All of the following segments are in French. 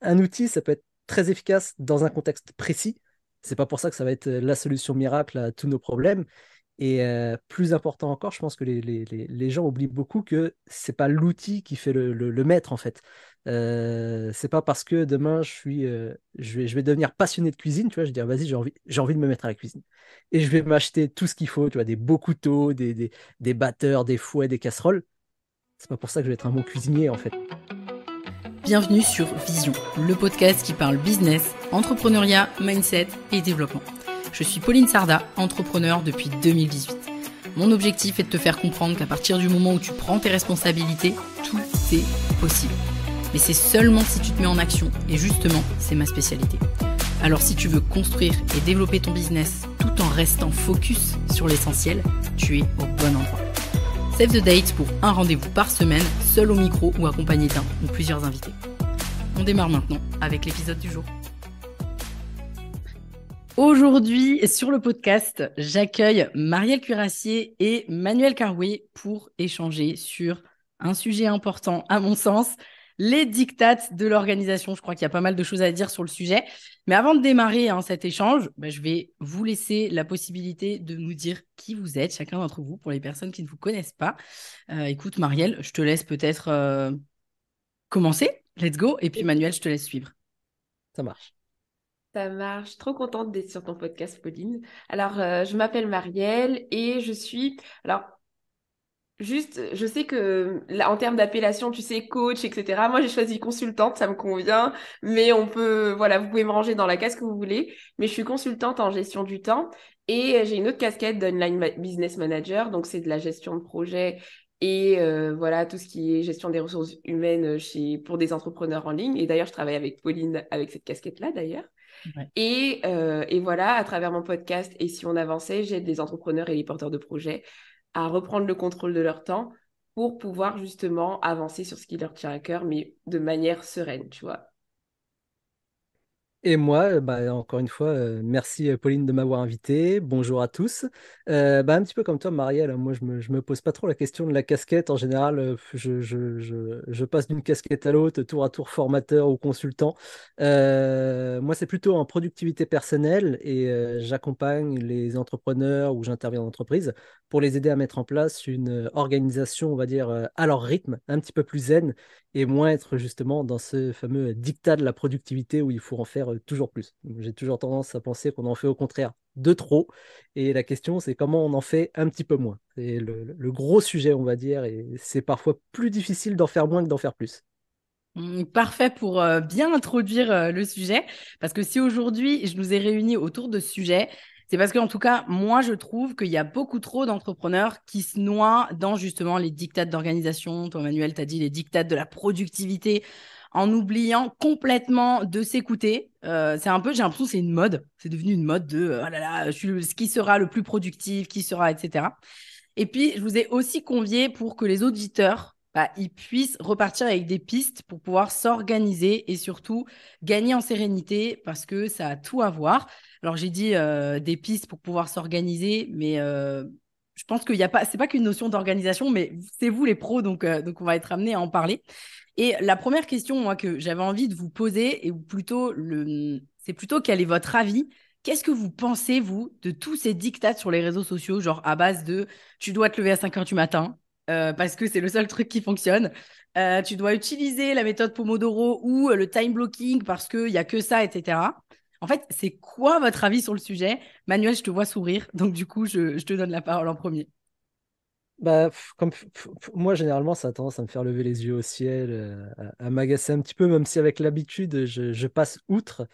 un outil, ça peut être très efficace dans un contexte précis. C'est pas pour ça que ça va être la solution miracle à tous nos problèmes. Et plus important encore, je pense que les gens oublient beaucoup que c'est pas l'outil qui fait le maître en fait. C'est pas parce que demain je vais devenir passionné de cuisine, tu vois, je vais dire vas-y, j'ai envie de me mettre à la cuisine. Et je vais m'acheter tout ce qu'il faut, tu vois, des beaux couteaux, des batteurs, des fouets, des casseroles. C'est pas pour ça que je vais être un bon cuisinier en fait. Bienvenue sur Vision, le podcast qui parle business, entrepreneuriat, mindset et développement. Je suis Pauline Sarda, entrepreneur depuis 2018. Mon objectif est de te faire comprendre qu'à partir du moment où tu prends tes responsabilités, tout est possible. Mais c'est seulement si tu te mets en action, et justement, c'est ma spécialité. Alors si tu veux construire et développer ton business tout en restant focus sur l'essentiel, tu es au bon endroit. Save the date pour un rendez-vous par semaine, seul au micro ou accompagné d'un ou plusieurs invités. On démarre maintenant avec l'épisode du jour. Aujourd'hui, sur le podcast, j'accueille Marielle Cuirassier et Manuel Carouet pour échanger sur un sujet important à mon sens, les dictates de l'organisation. Je crois qu'il y a pas mal de choses à dire sur le sujet. Mais avant de démarrer cet échange, je vais vous laisser la possibilité de nous dire qui vous êtes, chacun d'entre vous, pour les personnes qui ne vous connaissent pas. Écoute, Marielle, je te laisse peut-être commencer. Let's go. Et puis Manuel, je te laisse suivre. Ça marche. Ça marche. Trop contente d'être sur ton podcast, Pauline. Alors, je m'appelle Marielle et je suis... Alors, juste, je sais que là, en termes d'appellation, tu sais, coach, etc. Moi, j'ai choisi consultante, ça me convient. Mais on peut... Voilà, vous pouvez me ranger dans la case que vous voulez. Mais je suis consultante en gestion du temps et j'ai une autre casquette business manager. Donc, c'est de la gestion de projet et voilà, tout ce qui est gestion des ressources humaines pour des entrepreneurs en ligne. Et d'ailleurs, je travaille avec Pauline avec cette casquette-là, d'ailleurs. Ouais. Et voilà, à travers mon podcast Et si on avançait, j'aide les entrepreneurs et les porteurs de projets à reprendre le contrôle de leur temps pour pouvoir justement avancer sur ce qui leur tient à cœur, mais de manière sereine, tu vois. Et moi, encore une fois, merci Pauline de m'avoir invité. Bonjour à tous. Un petit peu comme toi, Marielle, moi je me pose pas trop la question de la casquette. En général, je passe d'une casquette à l'autre, tour à tour formateur ou consultant. Moi, c'est plutôt en productivité personnelle et j'accompagne les entrepreneurs ou j'interviens en entreprise pour les aider à mettre en place une organisation, on va dire, à leur rythme, un petit peu plus zen et moins être justement dans ce fameux dictat de la productivité où il faut en faire toujours plus. Donc, j'ai toujours tendance à penser qu'on en fait au contraire de trop. Et la question, c'est comment on en fait un petit peu moins. C'est le gros sujet, on va dire, et c'est parfois plus difficile d'en faire moins que d'en faire plus. Parfait pour bien introduire le sujet, parce que si aujourd'hui je nous ai réunis autour de ce sujet, c'est parce qu'en tout cas, moi, je trouve qu'il y a beaucoup trop d'entrepreneurs qui se noient dans justement les dictats d'organisation. Toi, Manuel, tu as dit les dictats de la productivité, en oubliant complètement de s'écouter. C'est un peu, j'ai l'impression que c'est une mode. C'est devenu une mode de, oh là là, qui sera le plus productif, qui sera, etc. Et puis, je vous ai aussi convié pour que les auditeurs, ils puissent repartir avec des pistes pour pouvoir s'organiser et surtout gagner en sérénité parce que ça a tout à voir. Alors, j'ai dit des pistes pour pouvoir s'organiser, mais je pense qu'il y a pas, c'est pas qu'une notion d'organisation, mais c'est vous les pros, donc on va être amené à en parler. Et la première question, moi, que j'avais envie de vous poser, c'est plutôt quel est votre avis. Qu'est-ce que vous pensez, vous, de tous ces dictats sur les réseaux sociaux, genre à base de tu dois te lever à 5 heures du matin, parce que c'est le seul truc qui fonctionne. Tu dois utiliser la méthode Pomodoro ou le time blocking parce qu'il n'y a que ça, etc. En fait, c'est quoi votre avis sur le sujet? Manuel, je te vois sourire, donc du coup, je te donne la parole en premier. Moi, généralement, ça a tendance à me faire lever les yeux au ciel, à m'agacer un petit peu, même si avec l'habitude, je passe outre.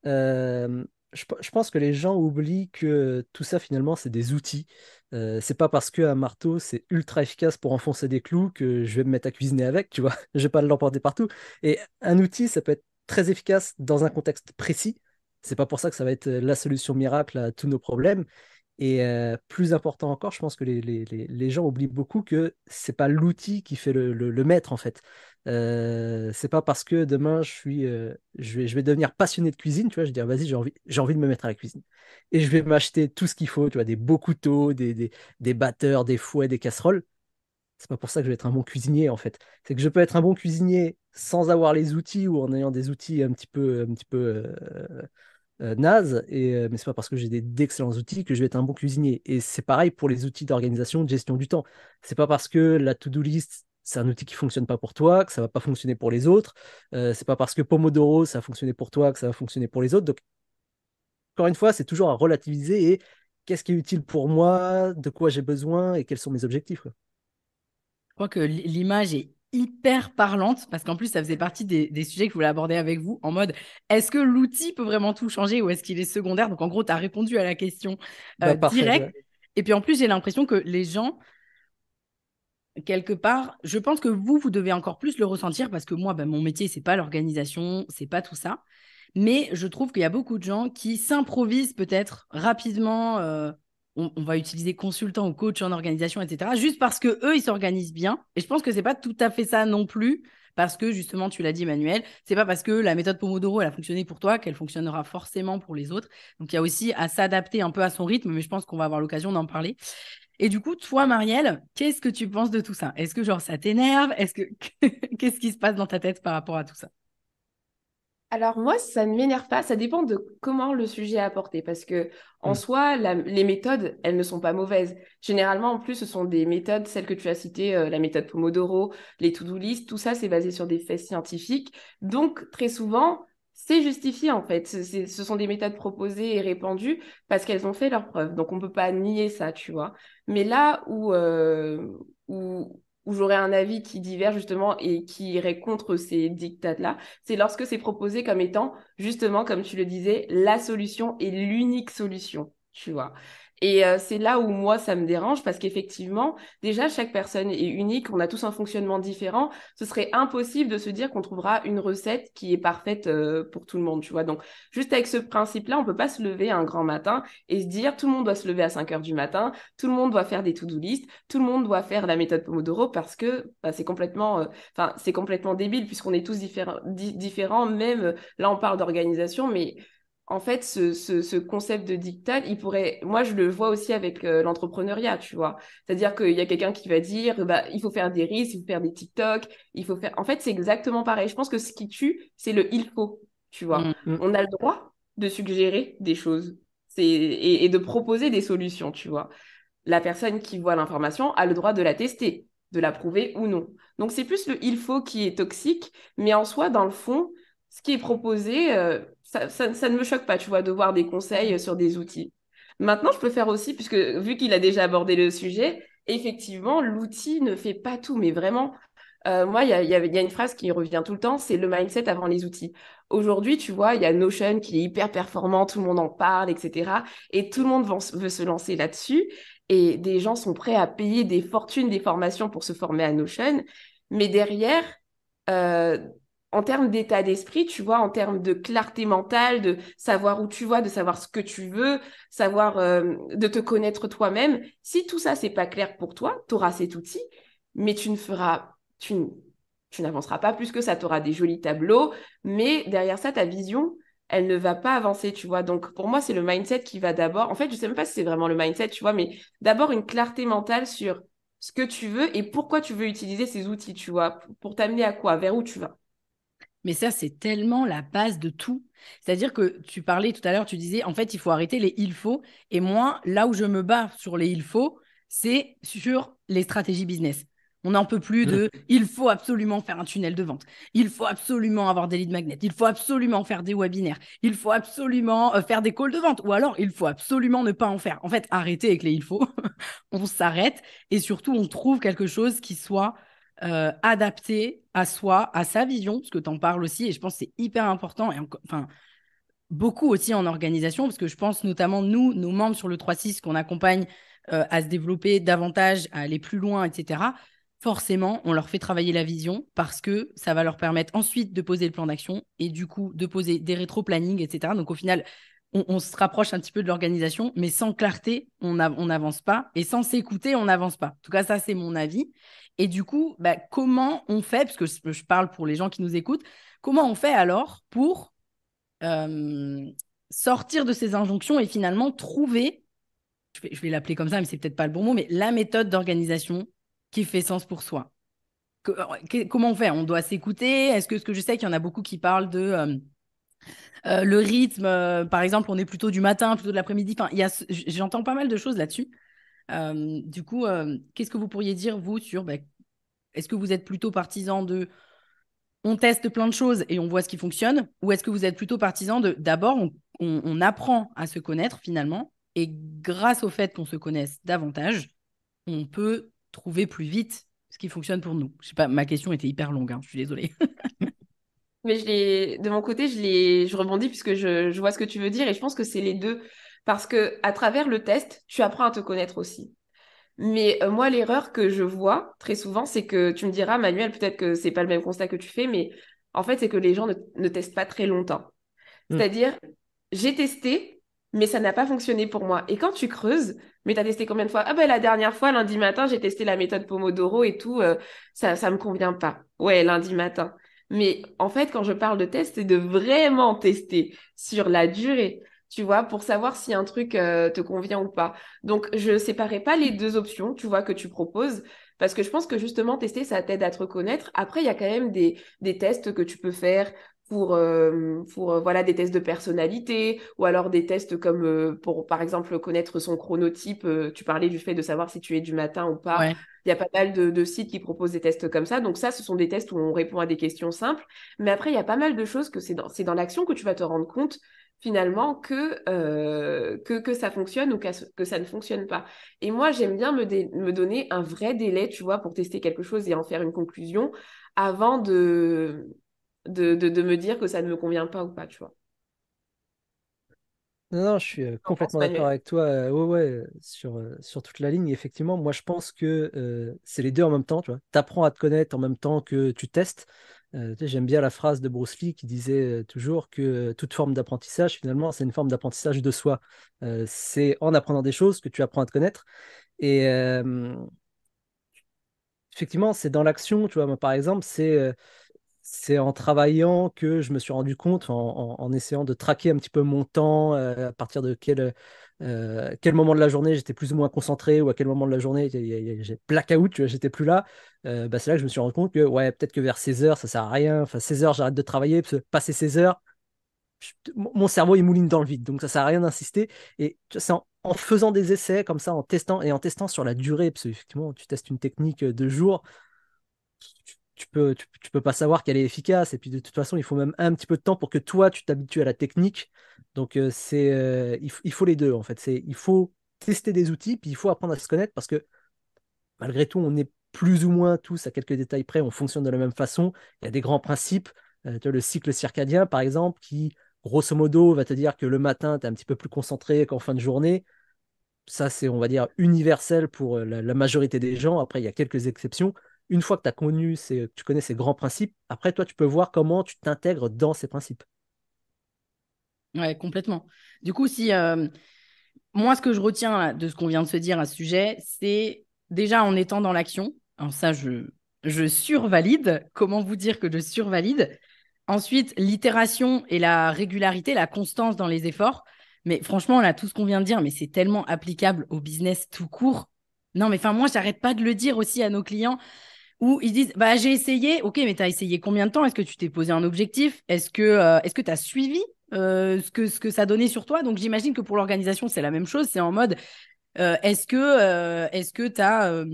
Je pense que les gens oublient que tout ça, finalement, c'est des outils. C'est pas parce qu'un marteau, c'est ultra efficace pour enfoncer des clous que je vais me mettre à cuisiner avec, tu vois. Je vais pas l'emporter partout. Et un outil, ça peut être très efficace dans un contexte précis. C'est pas pour ça que ça va être la solution miracle à tous nos problèmes. Et plus important encore, je pense que les gens oublient beaucoup que c'est pas l'outil qui fait le maître en fait. C'est pas parce que demain je vais devenir passionné de cuisine, tu vois, je vais dire vas-y, j'ai envie de me mettre à la cuisine. Et je vais m'acheter tout ce qu'il faut, tu vois, des beaux couteaux, des batteurs, des fouets, des casseroles. C'est pas pour ça que je vais être un bon cuisinier, en fait. C'est que je peux être un bon cuisinier sans avoir les outils ou en ayant des outils un petit peu naze, mais c'est pas parce que j'ai d'excellents outils que je vais être un bon cuisinier. Et c'est pareil pour les outils d'organisation, de gestion du temps. C'est pas parce que la to-do list, c'est un outil qui fonctionne pas pour toi, que ça va pas fonctionner pour les autres. C'est pas parce que Pomodoro, ça a fonctionné pour toi, que ça va fonctionner pour les autres. Donc, encore une fois, c'est toujours à relativiser et qu'est-ce qui est utile pour moi, de quoi j'ai besoin et quels sont mes objectifs, quoi. Je crois que l'image est hyper parlante parce qu'en plus, ça faisait partie des sujets que je voulais aborder avec vous en mode est-ce que l'outil peut vraiment tout changer ou est-ce qu'il est secondaire? Donc, en gros, tu as répondu à la question Bah, parfait. direct. Et puis, en plus, j'ai l'impression que les gens, quelque part, je pense que vous devez encore plus le ressentir parce que moi, bah, mon métier, c'est pas l'organisation, c'est pas tout ça. Mais je trouve qu'il y a beaucoup de gens qui s'improvisent peut-être rapidement. On va utiliser consultant ou coach en organisation, etc. Juste parce que eux, ils s'organisent bien. Et je pense que c'est pas tout à fait ça non plus. Parce que justement, tu l'as dit, Emmanuel, c'est pas parce que la méthode Pomodoro, elle a fonctionné pour toi qu'elle fonctionnera forcément pour les autres. Donc, il y a aussi à s'adapter un peu à son rythme, mais je pense qu'on va avoir l'occasion d'en parler. Et du coup, toi, Marielle, qu'est-ce que tu penses de tout ça? Est-ce que genre ça t'énerve? Est-ce que qu'est-ce qui se passe dans ta tête par rapport à tout ça? Alors moi, ça ne m'énerve pas, ça dépend de comment le sujet est apporté, parce que en Hmm. soi, les méthodes, elles ne sont pas mauvaises. Généralement, en plus, ce sont des méthodes, celles que tu as citées, la méthode Pomodoro, les to-do list, tout ça, c'est basé sur des faits scientifiques. Donc, très souvent, c'est justifié en fait. Ce sont des méthodes proposées et répandues parce qu'elles ont fait leurs preuves. Donc, on ne peut pas nier ça, tu vois. Mais là où j'aurais un avis qui diffère justement et qui irait contre ces dictats-là, c'est lorsque c'est proposé comme étant, justement, comme tu le disais, la solution et l'unique solution, tu vois. Et c'est là où moi, ça me dérange parce qu'effectivement, déjà, chaque personne est unique, on a tous un fonctionnement différent. Ce serait impossible de se dire qu'on trouvera une recette qui est parfaite pour tout le monde, tu vois. Donc, juste avec ce principe-là, on peut pas se lever un grand matin et se dire tout le monde doit se lever à 5 heures du matin, tout le monde doit faire des to-do list, tout le monde doit faire la méthode Pomodoro parce que bah, c'est complètement débile puisqu'on est tous différents. Même là, on parle d'organisation, mais en fait, ce concept de diktat, moi, je le vois aussi avec l'entrepreneuriat, tu vois. C'est-à-dire qu'il y a quelqu'un qui va dire, bah, il faut faire des reels, il faut faire des TikTok, il faut faire. En fait, c'est exactement pareil. Je pense que ce qui tue, c'est le il faut, tu vois. Mm. Hmm. On a le droit de suggérer des choses et de proposer des solutions, tu vois. La personne qui voit l'information a le droit de la tester, de l'approuver ou non. Donc c'est plus le il faut qui est toxique, mais en soi, dans le fond, ce qui est proposé, ça ne me choque pas, tu vois, de voir des conseils sur des outils. Maintenant, je peux faire aussi, puisque vu qu'il a déjà abordé le sujet, effectivement, l'outil ne fait pas tout, mais vraiment, moi, il y a une phrase qui revient tout le temps, c'est le mindset avant les outils. Aujourd'hui, tu vois, il y a Notion qui est hyper performant, tout le monde en parle, etc. Et tout le monde veut se lancer là-dessus. Et des gens sont prêts à payer des fortunes, des formations pour se former à Notion. Mais derrière, euh, en termes d'état d'esprit, tu vois, en termes de clarté mentale, de savoir où tu vas, de savoir ce que tu veux, savoir de te connaître toi-même, si tout ça, c'est pas clair pour toi, tu auras cet outil, mais tu n'avanceras pas plus que ça. Tu auras des jolis tableaux, mais derrière ça, ta vision, elle ne va pas avancer, tu vois. Donc, pour moi, c'est le mindset qui va d'abord. En fait, je sais même pas si c'est vraiment le mindset, tu vois, mais d'abord une clarté mentale sur ce que tu veux et pourquoi tu veux utiliser ces outils, tu vois, pour t'amener à quoi, vers où tu vas. Mais ça, c'est tellement la base de tout. C'est-à-dire que tu parlais tout à l'heure, tu disais, en fait, il faut arrêter les il faut. Et moi, là où je me bats sur les il faut, c'est sur les stratégies business. On n'en peut plus Hmm. de il faut absolument faire un tunnel de vente. Il faut absolument avoir des leads magnets. Il faut absolument faire des webinaires. Il faut absolument faire des calls de vente. Ou alors, il faut absolument ne pas en faire. En fait, arrêtez avec les il faut. On s'arrête et surtout, on trouve quelque chose qui soit adapté à soi, à sa vision, parce que tu en parles aussi, et je pense que c'est hyper important, et enfin, beaucoup aussi en organisation, parce que je pense notamment, nous, nos membres sur le 3-6 qu'on accompagne à se développer davantage, à aller plus loin, etc., forcément, on leur fait travailler la vision parce que ça va leur permettre ensuite de poser le plan d'action et du coup de poser des rétro-plannings, etc. Donc au final, on se rapproche un petit peu de l'organisation, mais sans clarté, on n'avance pas et sans s'écouter, on n'avance pas. En tout cas, ça, c'est mon avis. Et du coup, bah, comment on fait, parce que je parle pour les gens qui nous écoutent, comment on fait alors pour euh, sortir de ces injonctions et finalement trouver, je vais l'appeler comme ça, mais c'est peut-être pas le bon mot, mais la méthode d'organisation qui fait sens pour soi? Comment on fait? On doit s'écouter? Est-ce que je sais qu'il y en a beaucoup qui parlent de le rythme, par exemple, on est plutôt du matin, plutôt de l'après-midi. Enfin, j'entends pas mal de choses là-dessus. Du coup, qu'est-ce que vous pourriez dire, vous, sur est-ce que vous êtes plutôt partisan de on teste plein de choses et on voit ce qui fonctionne, ou est-ce que vous êtes plutôt partisan de d'abord on apprend à se connaître finalement, et grâce au fait qu'on se connaisse davantage, on peut trouver plus vite ce qui fonctionne pour nous? Je sais pas, ma question était hyper longue, hein, je suis désolée. Mais de mon côté, je rebondis puisque je vois ce que tu veux dire et je pense que c'est les deux. Parce que à travers le test, tu apprends à te connaître aussi. Mais moi, l'erreur que je vois très souvent, c'est que tu me diras, Manuel, peut-être que c'est pas le même constat que tu fais, mais en fait, c'est que les gens ne testent pas très longtemps. Hmm. C'est-à-dire, j'ai testé, mais ça n'a pas fonctionné pour moi. Et quand tu creuses, mais t'as testé combien de fois? Ah ben la dernière fois, lundi matin, j'ai testé la méthode Pomodoro et tout, ça me convient pas. Ouais, lundi matin. Mais en fait, quand je parle de test, c'est de vraiment tester sur la durée, tu vois, pour savoir si un truc te convient ou pas. Donc, je séparais pas les deux options, tu vois, que tu proposes, parce que je pense que justement, tester, ça t'aide à te reconnaître. Après, il y a quand même des tests que tu peux faire pour voilà, des tests de personnalité ou alors des tests comme pour, par exemple, connaître son chronotype. Tu parlais du fait de savoir si tu es du matin ou pas. Ouais. Il y a pas mal de sites qui proposent des tests comme ça. Donc ça, ce sont des tests où on répond à des questions simples. Mais après, il y a pas mal de choses que c'est dans l'action que tu vas te rendre compte finalement que ça fonctionne ou que ça ne fonctionne pas. Et moi, j'aime bien me donner un vrai délai, tu vois, pour tester quelque chose et en faire une conclusion avant de me dire que ça ne me convient pas ou pas, tu vois. Non, non, je suis T'en penses, complètement d'accord Manuel? avec toi, ouais, ouais, sur toute la ligne. Effectivement, moi, je pense que c'est les deux en même temps, tu vois. Tu apprends à te connaître en même temps que tu testes. Tu sais, j'aime bien la phrase de Bruce Lee qui disait toujours que toute forme d'apprentissage, finalement, c'est une forme d'apprentissage de soi. C'est en apprenant des choses que tu apprends à te connaître. Et effectivement, c'est dans l'action, tu vois. Moi, par exemple, c'est en travaillant que je me suis rendu compte, en essayant de traquer un petit peu mon temps, à partir de quel moment de la journée j'étais plus ou moins concentré, ou à quel moment de la journée j'ai blackout, tu vois, j'étais plus là. Bah, c'est là que je me suis rendu compte que ouais, peut-être que vers 16 heures, ça sert à rien. Enfin, 16 heures, j'arrête de travailler, parce que passer 16 heures, mon cerveau il mouline dans le vide, donc ça sert à rien d'insister. Et tu vois, c'est en faisant des essais comme ça, en testant sur la durée, parce que effectivement, tu testes une technique de jours, tu peux pas savoir qu'elle est efficace. Et puis de toute façon, il faut même un petit peu de temps pour que toi, tu t'habitues à la technique. Donc il faut les deux en fait. Il faut tester des outils, puis il faut apprendre à se connaître parce que malgré tout, on est plus ou moins tous à quelques détails près, on fonctionne de la même façon. Il y a des grands principes. Tu vois, le cycle circadien, par exemple, qui grosso modo va te dire que le matin, tu es un petit peu plus concentré qu'en fin de journée. Ça, c'est, on va dire, universel pour la majorité des gens. Après, il y a quelques exceptions. Une fois que tu connais ces grands principes, après, toi, tu peux voir comment tu t'intègres dans ces principes. Ouais, complètement. Du coup, si moi, ce que je retiens là, de ce qu'on vient de se dire à ce sujet, c'est déjà en étant dans l'action. Alors ça, je survalide. Comment vous dire que je survalide? Ensuite, l'itération et la régularité, la constance dans les efforts. Mais franchement, là, tout ce qu'on vient de dire, mais c'est tellement applicable au business tout court. Non, mais enfin, moi, j'arrête pas de le dire aussi à nos clients où ils disent, bah, j'ai essayé. Ok, mais tu as essayé combien de temps? Est-ce que tu t'es posé un objectif? Est-ce que tu as suivi ce que ça donnait sur toi? Donc, j'imagine que pour l'organisation, c'est la même chose. C'est en mode, est-ce que tu as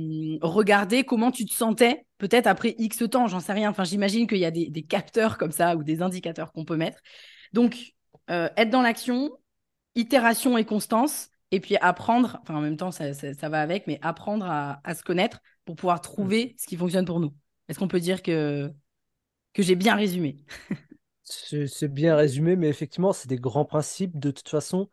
regardé comment tu te sentais peut-être après X temps, j'en sais rien. Enfin, j'imagine qu'il y a des capteurs comme ça ou des indicateurs qu'on peut mettre. Donc, être dans l'action, itération et constance, et puis apprendre, enfin en même temps ça va avec, mais apprendre à se connaître pour pouvoir Mm. trouver ce qui fonctionne pour nous. Est-ce qu'on peut dire que j'ai bien résumé? C'est bien résumé, mais effectivement, c'est des grands principes. De toute façon,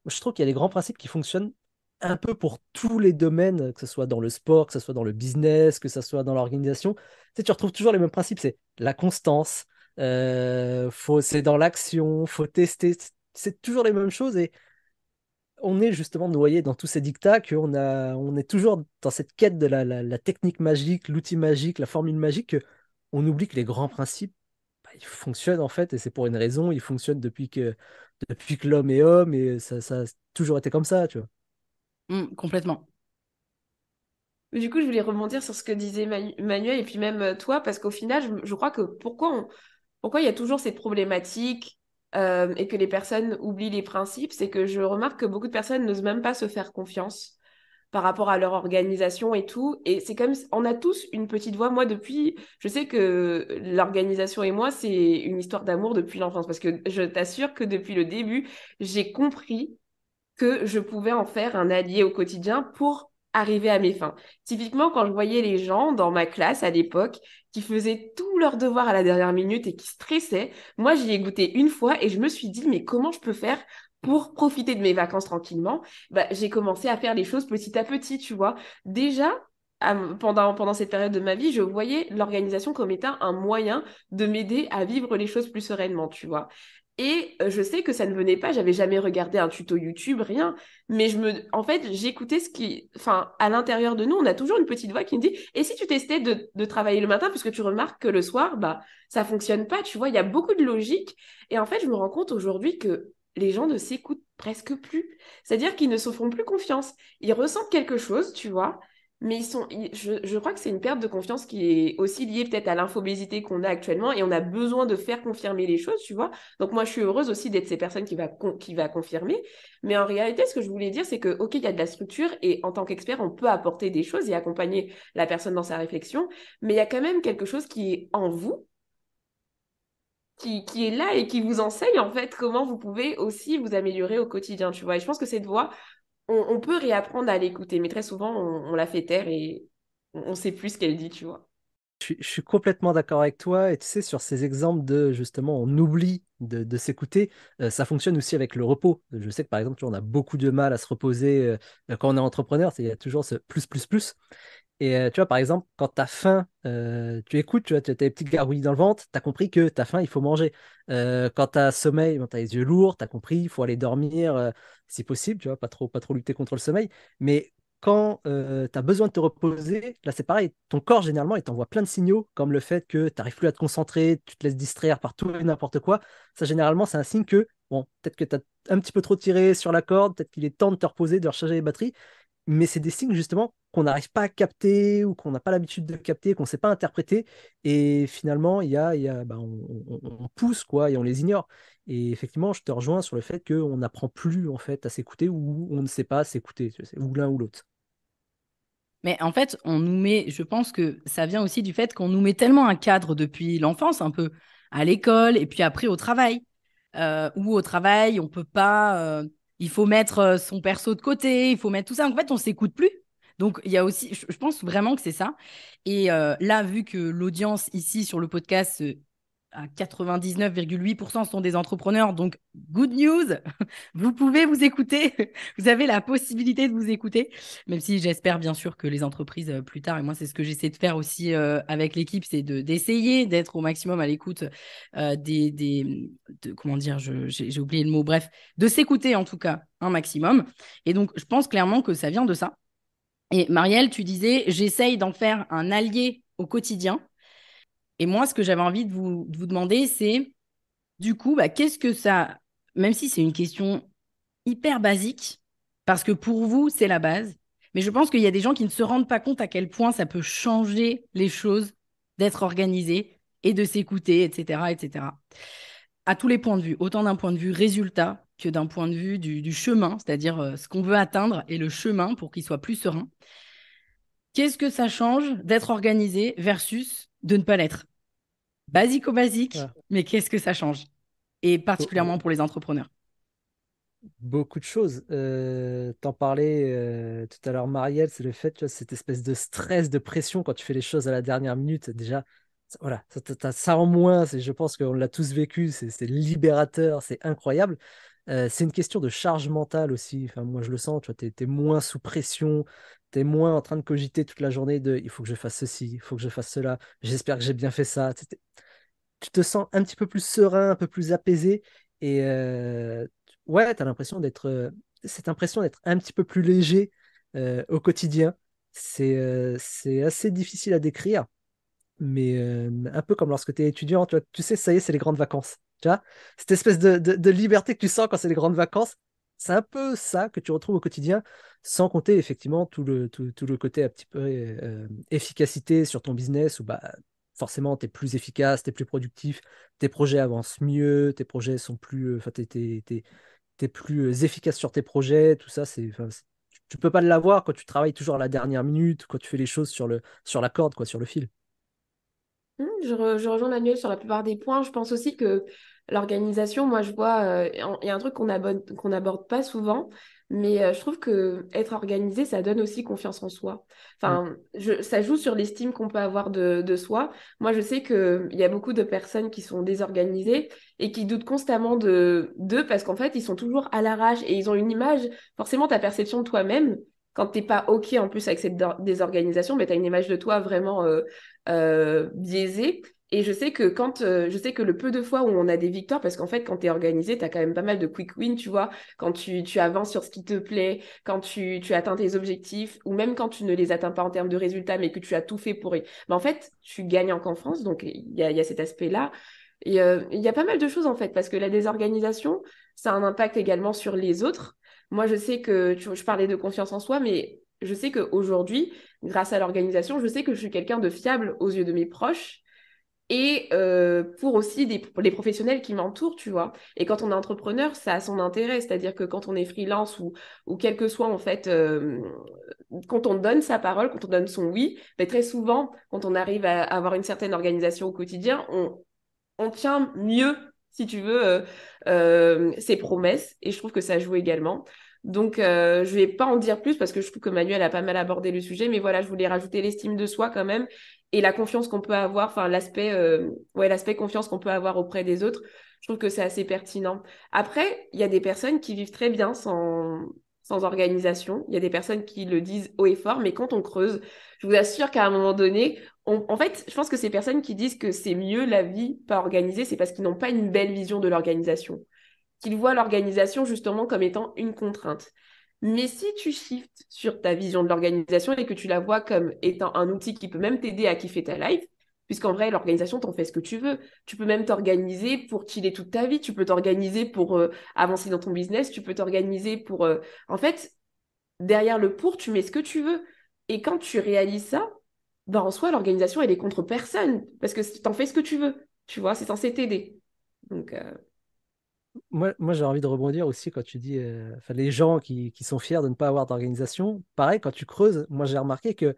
je trouve qu'il y a des grands principes qui fonctionnent un peu pour tous les domaines, que ce soit dans le sport, que ce soit dans le business, que ce soit dans l'organisation. Tu sais, tu retrouves toujours les mêmes principes. C'est la constance, c'est dans l'action, faut tester. C'est toujours les mêmes choses et on est justement noyé dans tous ces dictats on est toujours dans cette quête de la technique magique, l'outil magique, la formule magique, que on oublie que les grands principes, bah, ils fonctionnent en fait, et c'est pour une raison, ils fonctionnent depuis que l'homme est homme, et ça a toujours été comme ça, tu vois. Complètement. Mais du coup, je voulais rebondir sur ce que disait Manuel et puis même toi, parce qu'au final, je crois que pourquoi il y a toujours cette problématique et que les personnes oublient les principes, c'est que je remarque que beaucoup de personnes n'osent même pas se faire confiance par rapport à leur organisation et tout. Et c'est comme, on a tous une petite voix. Moi, je sais que l'organisation et moi, c'est une histoire d'amour depuis l'enfance, parce que je t'assure que depuis le début, j'ai compris que je pouvais en faire un allié au quotidien pour arriver à mes fins. Typiquement, quand je voyais les gens dans ma classe à l'époque qui faisaient tous leurs devoirs à la dernière minute et qui stressaient, moi, j'y ai goûté une fois et je me suis dit, mais comment je peux faire pour profiter de mes vacances tranquillement? Bah, j'ai commencé à faire les choses petit à petit, tu vois. Déjà, pendant cette période de ma vie, je voyais l'organisation comme étant un moyen de m'aider à vivre les choses plus sereinement, tu vois. Et je sais que ça ne venait pas, j'avais jamais regardé un tuto YouTube, rien. Mais en fait, j'écoutais enfin, à l'intérieur de nous, on a toujours une petite voix qui me dit, et si tu testais de travailler le matin, puisque tu remarques que le soir, bah, ça fonctionne pas, tu vois, il y a beaucoup de logique. Et en fait, je me rends compte aujourd'hui que les gens ne s'écoutent presque plus. C'est-à-dire qu'ils ne se font plus confiance. Ils ressentent quelque chose, tu vois, mais je crois que c'est une perte de confiance qui est aussi liée peut-être à l'infobésité qu'on a actuellement et on a besoin de faire confirmer les choses, tu vois. Donc moi, je suis heureuse aussi d'être ces personnes qui va confirmer. Mais en réalité, ce que je voulais dire, c'est que, OK, il y a de la structure et en tant qu'expert, on peut apporter des choses et accompagner la personne dans sa réflexion, mais il y a quand même quelque chose qui est en vous, qui est là et qui vous enseigne en fait comment vous pouvez aussi vous améliorer au quotidien, tu vois. Et je pense que cette voix, on peut réapprendre à l'écouter, mais très souvent, on la fait taire et on sait plus ce qu'elle dit, tu vois. Je suis complètement d'accord avec toi. Et tu sais, sur ces exemples de justement, on oublie de s'écouter, ça fonctionne aussi avec le repos. Je sais que par exemple, tu vois, on a beaucoup de mal à se reposer quand on est entrepreneur. Il y a toujours ce plus, plus, plus. Et tu vois, par exemple, quand tu as faim, tu écoutes, tu vois, tu as tes petites gargouilles dans le ventre, tu as compris que tu as faim, il faut manger. Quand tu as sommeil, tu as les yeux lourds, tu as compris, il faut aller dormir si possible, tu vois, pas trop lutter contre le sommeil. Mais quand tu as besoin de te reposer, là c'est pareil, ton corps généralement, il t'envoie plein de signaux, comme le fait que tu n'arrives plus à te concentrer, tu te laisses distraire par tout et n'importe quoi. Ça, généralement, c'est un signe que, bon, peut-être que tu as un petit peu trop tiré sur la corde, peut-être qu'il est temps de te reposer, de recharger les batteries, mais c'est des signes justement qu'on n'arrive pas à capter ou qu'on n'a pas l'habitude de capter, qu'on ne sait pas interpréter. Et finalement, bah, on pousse quoi et on les ignore. Et effectivement, je te rejoins sur le fait qu'on n'apprend plus en fait à s'écouter ou on ne sait pas s'écouter, tu sais, ou l'un ou l'autre. Mais en fait, on nous met, je pense que ça vient aussi du fait qu'on nous met tellement un cadre depuis l'enfance, un peu à l'école et puis après au travail. Où au travail, on peut pas, il faut mettre son perso de côté, il faut mettre tout ça. En fait, on s'écoute plus. Donc, il y a aussi, je pense vraiment que c'est ça. Et là, vu que l'audience ici sur le podcast, à 99,8% sont des entrepreneurs, donc good news, vous pouvez vous écouter, vous avez la possibilité de vous écouter, même si j'espère bien sûr que les entreprises plus tard, et moi c'est ce que j'essaie de faire aussi avec l'équipe, c'est d'essayer d'être au maximum à l'écoute comment dire, j'ai oublié le mot, bref, de s'écouter en tout cas un maximum. Et donc je pense clairement que ça vient de ça. Et Marielle, tu disais, j'essaye d'en faire un allié au quotidien. Et moi, ce que j'avais envie de vous demander, c'est du coup, bah, qu'est-ce que ça, même si c'est une question hyper basique, parce que pour vous, c'est la base, mais je pense qu'il y a des gens qui ne se rendent pas compte à quel point ça peut changer les choses d'être organisé et de s'écouter, etc., etc. À tous les points de vue, autant d'un point de vue résultat que d'un point de vue du chemin, c'est-à-dire ce qu'on veut atteindre et le chemin pour qu'il soit plus serein. Qu'est-ce que ça change d'être organisé versus de ne pas l'être? Basique, Voilà. mais qu'est-ce que ça change? Et Be- particulièrement be- pour les entrepreneurs. Beaucoup de choses. T'en parlais tout à l'heure, Marielle, c'est le fait, tu vois, cette espèce de stress, de pression quand tu fais les choses à la dernière minute. Déjà, voilà, t'as ça en moins. Je pense qu'on l'a tous vécu. C'est libérateur, c'est incroyable. C'est une question de charge mentale aussi. Enfin, moi, je le sens. Tu vois, t'es moins sous pression. T'es moins en train de cogiter toute la journée de il faut que je fasse ceci, il faut que je fasse cela. J'espère que j'ai bien fait ça. Tu te sens un petit peu plus serein, un peu plus apaisé. Et ouais, tu as l'impression d'être, cette impression d'être un petit peu plus léger au quotidien. C'est assez difficile à décrire, mais un peu comme lorsque tu es étudiant, tu sais, ça y est, c'est les grandes vacances. Tu vois? Cette espèce de liberté que tu sens quand c'est les grandes vacances, c'est un peu ça que tu retrouves au quotidien, sans compter effectivement tout le côté un petit peu efficacité sur ton business, où bah, forcément, tu es plus efficace, tu es plus productif, tes projets avancent mieux, tes projets sont plus, enfin, t'es plus efficace sur tes projets, tout ça, tu peux pas l'avoir quand tu travailles toujours à la dernière minute, quand tu fais les choses sur la corde, quoi, sur le fil. Je rejoins Manuel sur la plupart des points. Je pense aussi que l'organisation, moi je vois, il y a un truc qu'on n'aborde pas souvent, mais je trouve que être organisé, ça donne aussi confiance en soi. Mm. Enfin, ça joue sur l'estime qu'on peut avoir de soi. Moi, je sais qu'il y a beaucoup de personnes qui sont désorganisées et qui doutent constamment d'eux parce qu'en fait, ils sont toujours à l'arrache et ils ont une image, forcément ta perception de toi-même. Quand t'es pas OK en plus avec cette désorganisation, mais tu as une image de toi vraiment biaisé. Et je sais que le peu de fois où on a des victoires, parce qu'en fait, quand tu es organisé, tu as quand même pas mal de quick wins, tu vois, quand tu avances sur ce qui te plaît, quand tu atteins tes objectifs, ou même quand tu ne les atteins pas en termes de résultats, mais que tu as tout fait pour y. Mais en fait, tu gagnes en confiance, donc il y a cet aspect-là. Et il y a pas mal de choses, en fait, parce que la désorganisation, ça a un impact également sur les autres. Moi, je sais que je parlais de confiance en soi, mais je sais qu'aujourd'hui, grâce à l'organisation, je sais que je suis quelqu'un de fiable aux yeux de mes proches et pour aussi les professionnels qui m'entourent, tu vois. Et quand on est entrepreneur, ça a son intérêt, c'est-à-dire que quand on est freelance ou quel que soit, en fait, quand on donne sa parole, quand on donne son oui, mais très souvent, quand on arrive à avoir une certaine organisation au quotidien, on tient mieux, si tu veux, ses promesses. Et je trouve que ça joue également. Donc, je vais pas en dire plus parce que je trouve que Manuel a pas mal abordé le sujet. Mais voilà, je voulais rajouter l'estime de soi quand même et la confiance qu'on peut avoir, enfin, l'aspect confiance qu'on peut avoir auprès des autres. Je trouve que c'est assez pertinent. Après, il y a des personnes qui vivent très bien sans organisation. Il y a des personnes qui le disent haut et fort, mais quand on creuse, je vous assure qu'à un moment donné, en fait, je pense que ces personnes qui disent que c'est mieux la vie pas organisée, c'est parce qu'ils n'ont pas une belle vision de l'organisation, qu'ils voient l'organisation justement comme étant une contrainte. Mais si tu shifts sur ta vision de l'organisation et que tu la vois comme étant un outil qui peut même t'aider à kiffer ta life, puisqu'en vrai, l'organisation, t'en fais ce que tu veux. Tu peux même t'organiser pour chiller toute ta vie, tu peux t'organiser pour avancer dans ton business, tu peux t'organiser pour... En fait, derrière le pour, tu mets ce que tu veux. Et quand tu réalises ça, ben, en soi, l'organisation, elle est contre personne. Parce que t'en fais ce que tu veux. Tu vois, c'est censé t'aider. Donc, Moi j'ai envie de rebondir aussi quand tu dis enfin, les gens qui sont fiers de ne pas avoir d'organisation. Pareil, quand tu creuses, moi j'ai remarqué que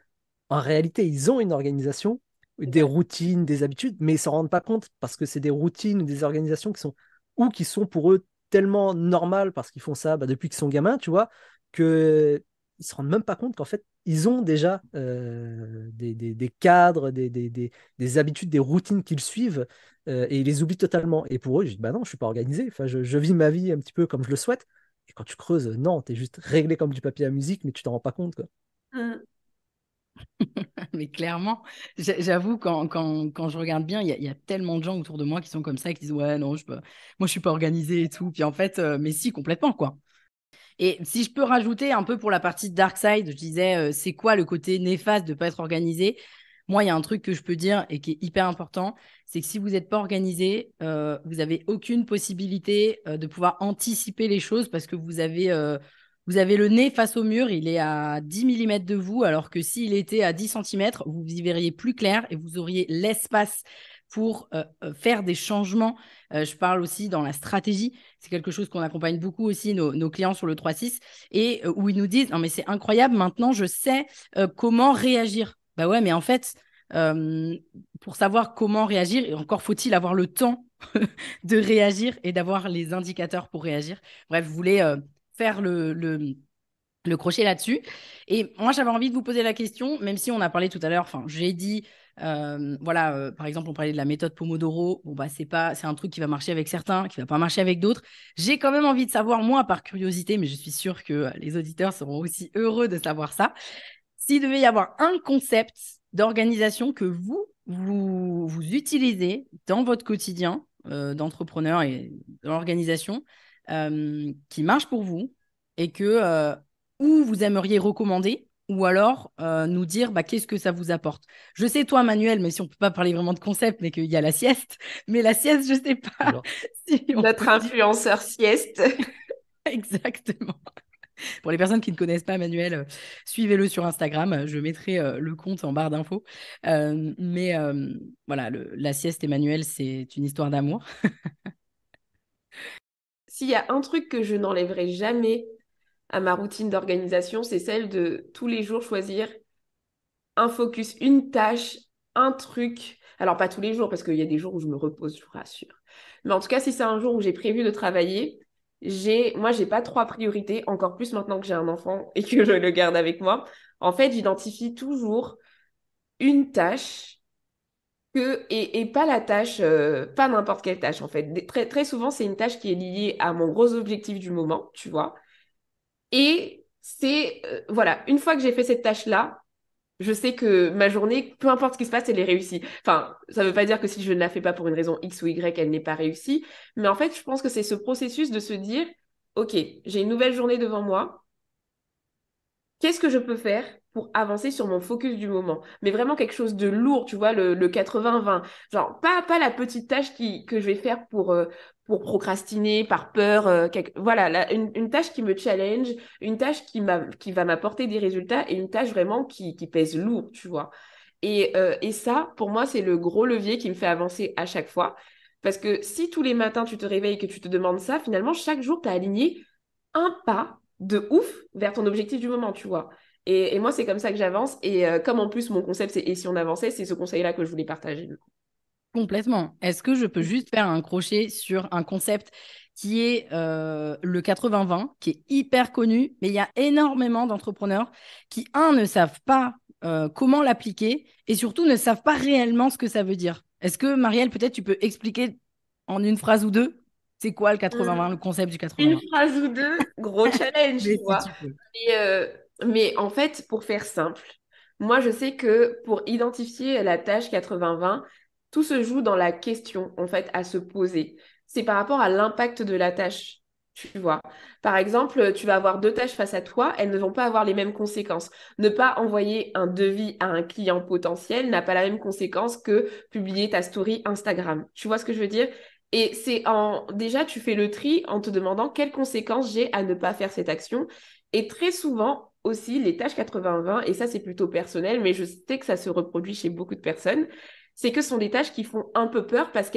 en réalité, ils ont une organisation, des routines, des habitudes, mais ils s'en rendent pas compte parce que c'est des routines ou des organisations qui sont pour eux tellement normales parce qu'ils font ça bah, depuis qu'ils sont gamins, tu vois, que ils se rendent même pas compte qu'en fait, ils ont déjà des cadres, des habitudes, des routines qu'ils suivent et ils les oublient totalement. Et pour eux, je dis, bah non, je suis pas organisé. Enfin, je vis ma vie un petit peu comme je le souhaite. Et quand tu creuses, non, tu es juste réglé comme du papier à musique, mais tu t'en rends pas compte, quoi. mm, Mais clairement, j'avoue, quand je regarde bien, il y a tellement de gens autour de moi qui sont comme ça, qui disent, ouais, non, moi, je suis pas organisée et tout. Puis en fait, mais si, complètement, quoi. Et si je peux rajouter un peu pour la partie dark side, je disais, c'est quoi le côté néfaste de ne pas être organisé? Moi, il y a un truc que je peux dire et qui est hyper important, c'est que si vous n'êtes pas organisé, vous n'avez aucune possibilité de pouvoir anticiper les choses parce que vous avez le nez face au mur, il est à 10 millimètres de vous, alors que s'il était à 10 centimètres, vous y verriez plus clair et vous auriez l'espace pour faire des changements. Je parle aussi dans la stratégie. C'est quelque chose qu'on accompagne beaucoup aussi nos clients sur le 3-6 et où ils nous disent, non mais c'est incroyable, maintenant je sais comment réagir. Bah ouais, mais en fait, euh, pour savoir comment réagir, encore faut-il avoir le temps de réagir et d'avoir les indicateurs pour réagir. Bref, je voulais faire le crochet là-dessus. Et moi, j'avais envie de vous poser la question, même si on a parlé tout à l'heure, enfin, j'ai dit, voilà, par exemple, on parlait de la méthode Pomodoro. Bon, bah, c'est un truc qui va marcher avec certains, qui va pas marcher avec d'autres. J'ai quand même envie de savoir, moi, par curiosité, mais je suis sûre que les auditeurs seront aussi heureux de savoir ça. S'il devait y avoir un concept d'organisation que vous utilisez dans votre quotidien d'entrepreneur et dans l'organisation, qui marche pour vous et que ou vous aimeriez recommander ou alors nous dire bah, qu'est-ce que ça vous apporte. Je sais toi Manuel, mais si on peut pas parler vraiment de concept, mais qu'il y a la sieste, mais la sieste, je sais pas Toujours. si on notre peut dire. influenceur sieste. Exactement. Pour les personnes qui ne connaissent pas Manuel, suivez-le sur Instagram. Je mettrai le compte en barre d'infos. Mais voilà, la sieste Emmanuel, c'est une histoire d'amour. S'il y a un truc que je n'enlèverai jamais à ma routine d'organisation, c'est celle de tous les jours choisir un focus, une tâche, un truc. Alors, pas tous les jours, parce qu'il y a des jours où je me repose, je vous rassure. Mais en tout cas, si c'est un jour où j'ai prévu de travailler, moi, j'ai pas trois priorités, encore plus maintenant que j'ai un enfant et que je le garde avec moi. En fait, j'identifie toujours une tâche et pas la tâche, pas n'importe quelle tâche, en fait. Très, très souvent, c'est une tâche qui est liée à mon gros objectif du moment, tu vois. Et c'est, voilà, une fois que j'ai fait cette tâche-là, je sais que ma journée, peu importe ce qui se passe, elle est réussie. Enfin, ça ne veut pas dire que si je ne la fais pas pour une raison X ou Y, elle n'est pas réussie. Mais en fait, je pense que c'est ce processus de se dire, OK, j'ai une nouvelle journée devant moi. Qu'est-ce que je peux faire pour avancer sur mon focus du moment? Mais vraiment quelque chose de lourd, tu vois, le 80-20. Genre, pas la petite tâche que je vais faire pour procrastiner, par peur. Voilà, une tâche qui me challenge, une tâche qui va m'apporter des résultats et une tâche vraiment qui pèse lourd, tu vois. Et ça, pour moi, c'est le gros levier qui me fait avancer à chaque fois. Parce que si tous les matins, tu te réveilles et que tu te demandes ça, finalement, chaque jour, tu as aligné un pas de ouf vers ton objectif du moment, tu vois. Et moi, c'est comme ça que j'avance. Et comme en plus, mon concept, c'est Et si on avançait, c'est ce conseil-là que je voulais partager. Du coup. Complètement. Est-ce que je peux juste faire un crochet sur un concept qui est le 80-20, qui est hyper connu, mais il y a énormément d'entrepreneurs qui, ne savent pas comment l'appliquer et surtout ne savent pas réellement ce que ça veut dire. Est-ce que, Marielle, peut-être tu peux expliquer en une phrase ou deux, c'est quoi le 80-20, le concept du Une 80-20? phrase ou deux, gros challenge, Mais tu si vois. tu peux. Mais en fait, pour faire simple, moi, je sais que pour identifier la tâche 80-20, tout se joue dans la question, en fait, à se poser. C'est par rapport à l'impact de la tâche, tu vois. Par exemple, tu vas avoir deux tâches face à toi, elles ne vont pas avoir les mêmes conséquences. Ne pas envoyer un devis à un client potentiel n'a pas la même conséquence que publier ta story Instagram. Tu vois ce que je veux dire? Et déjà, tu fais le tri en te demandant quelles conséquences j'ai à ne pas faire cette action. Et très souvent aussi, les tâches 80-20, et ça c'est plutôt personnel, mais je sais que ça se reproduit chez beaucoup de personnes, c'est que ce sont des tâches qui font un peu peur parce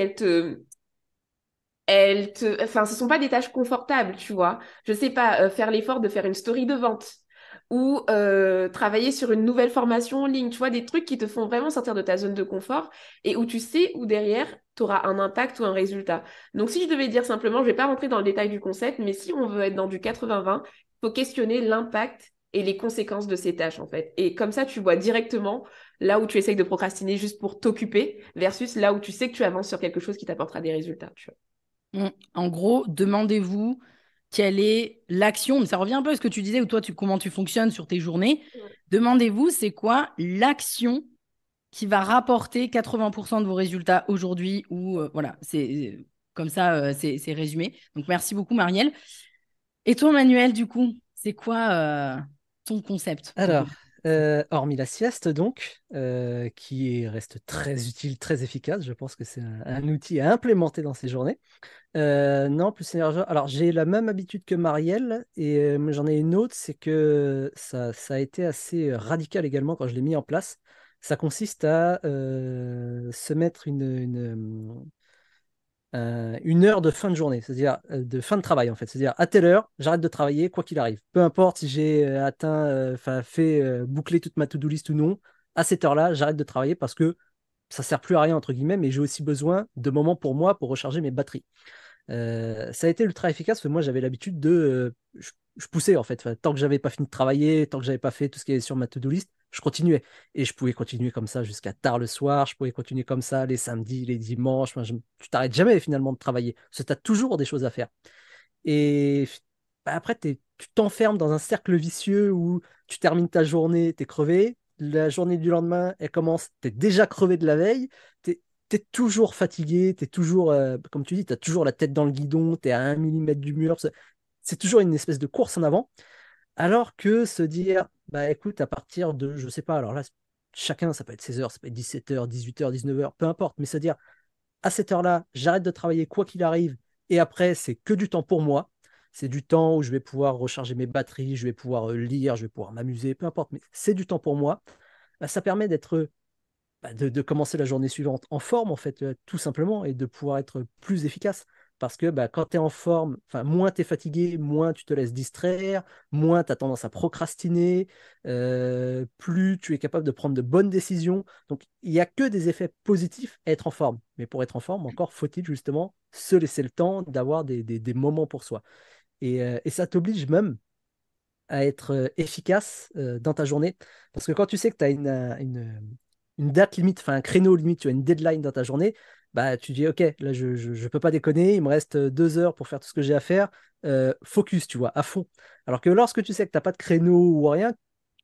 enfin, ce sont pas des tâches confortables, tu vois. Je sais pas, faire l'effort de faire une story de vente ou travailler sur une nouvelle formation en ligne, tu vois, des trucs qui te font vraiment sortir de ta zone de confort et où tu sais où derrière, tu auras un impact ou un résultat. Donc, si je devais dire simplement, je vais pas rentrer dans le détail du concept, mais si on veut être dans du 80-20, il faut questionner l'impact et les conséquences de ces tâches, en fait. Et comme ça, tu vois directement là où tu essayes de procrastiner juste pour t'occuper versus là où tu sais que tu avances sur quelque chose qui t'apportera des résultats, tu vois. En gros, demandez-vous quelle est l'action. Ça revient un peu à ce que tu disais, ou toi, comment tu fonctionnes sur tes journées. Demandez-vous, c'est quoi l'action qui va rapporter 80% de vos résultats aujourd'hui ou voilà, c'est comme ça, c'est résumé. Donc, merci beaucoup, Marielle. Et toi, Manuel, du coup, c'est quoi ton concept un peu? Alors, hormis la sieste, donc, reste très utile, très efficace, je pense que c'est un outil à implémenter dans ses journées. Non, plus énergie. Alors, j'ai la même habitude que Marielle, et j'en ai une autre, c'est que ça a été assez radical également quand je l'ai mis en place. Ça consiste à se mettre une heure de fin de journée, c'est-à-dire de fin de travail en fait. C'est-à-dire à telle heure, j'arrête de travailler quoi qu'il arrive. Peu importe si j'ai enfin fait boucler toute ma to-do list ou non, à cette heure-là, j'arrête de travailler parce que ça sert plus à rien entre guillemets, mais j'ai aussi besoin de moments pour moi pour recharger mes batteries. Ça a été ultra efficace parce que moi j'avais l'habitude je poussais en fait. Enfin, tant que j'avais pas fini de travailler, tant que j'avais pas fait tout ce qui est sur ma to-do list, je continuais. Et je pouvais continuer comme ça jusqu'à tard le soir, je pouvais continuer comme ça les samedis, les dimanches. Enfin, tu t'arrêtes jamais finalement de travailler parce que tu as toujours des choses à faire. Et bah, après, tu t'enfermes dans un cercle vicieux où tu termines ta journée, tu es crevé. La journée du lendemain, elle commence, tu es déjà crevé de la veille. Tu es toujours fatigué, tu es toujours, comme tu dis, tu as toujours la tête dans le guidon, tu es à 1 millimètre du mur. C'est toujours une espèce de course en avant. Alors que se dire, bah écoute, à partir de, je sais pas, alors là, chacun, ça peut être 16 heures, ça peut être 17 heures, 18 heures, 19 heures, peu importe, mais se dire, à cette heure-là, j'arrête de travailler quoi qu'il arrive, et après, c'est que du temps pour moi. C'est du temps où je vais pouvoir recharger mes batteries, je vais pouvoir lire, je vais pouvoir m'amuser, peu importe, mais c'est du temps pour moi. Bah, ça permet de commencer la journée suivante en forme, en fait, tout simplement, et de pouvoir être plus efficace. Parce que bah, quand tu es en forme, enfin, moins tu es fatigué, moins tu te laisses distraire, moins tu as tendance à procrastiner, plus tu es capable de prendre de bonnes décisions. Donc, il n'y a que des effets positifs à être en forme. Mais pour être en forme, encore faut-il justement se laisser le temps d'avoir des moments pour soi. Et ça t'oblige même à être efficace dans ta journée. Parce que quand tu sais que tu as une date limite, enfin un créneau limite, tu as une deadline dans ta journée, bah tu dis, OK, là je peux pas déconner, il me reste 2 heures pour faire tout ce que j'ai à faire, focus, tu vois, à fond. Alors que lorsque tu sais que tu n'as pas de créneau ou rien,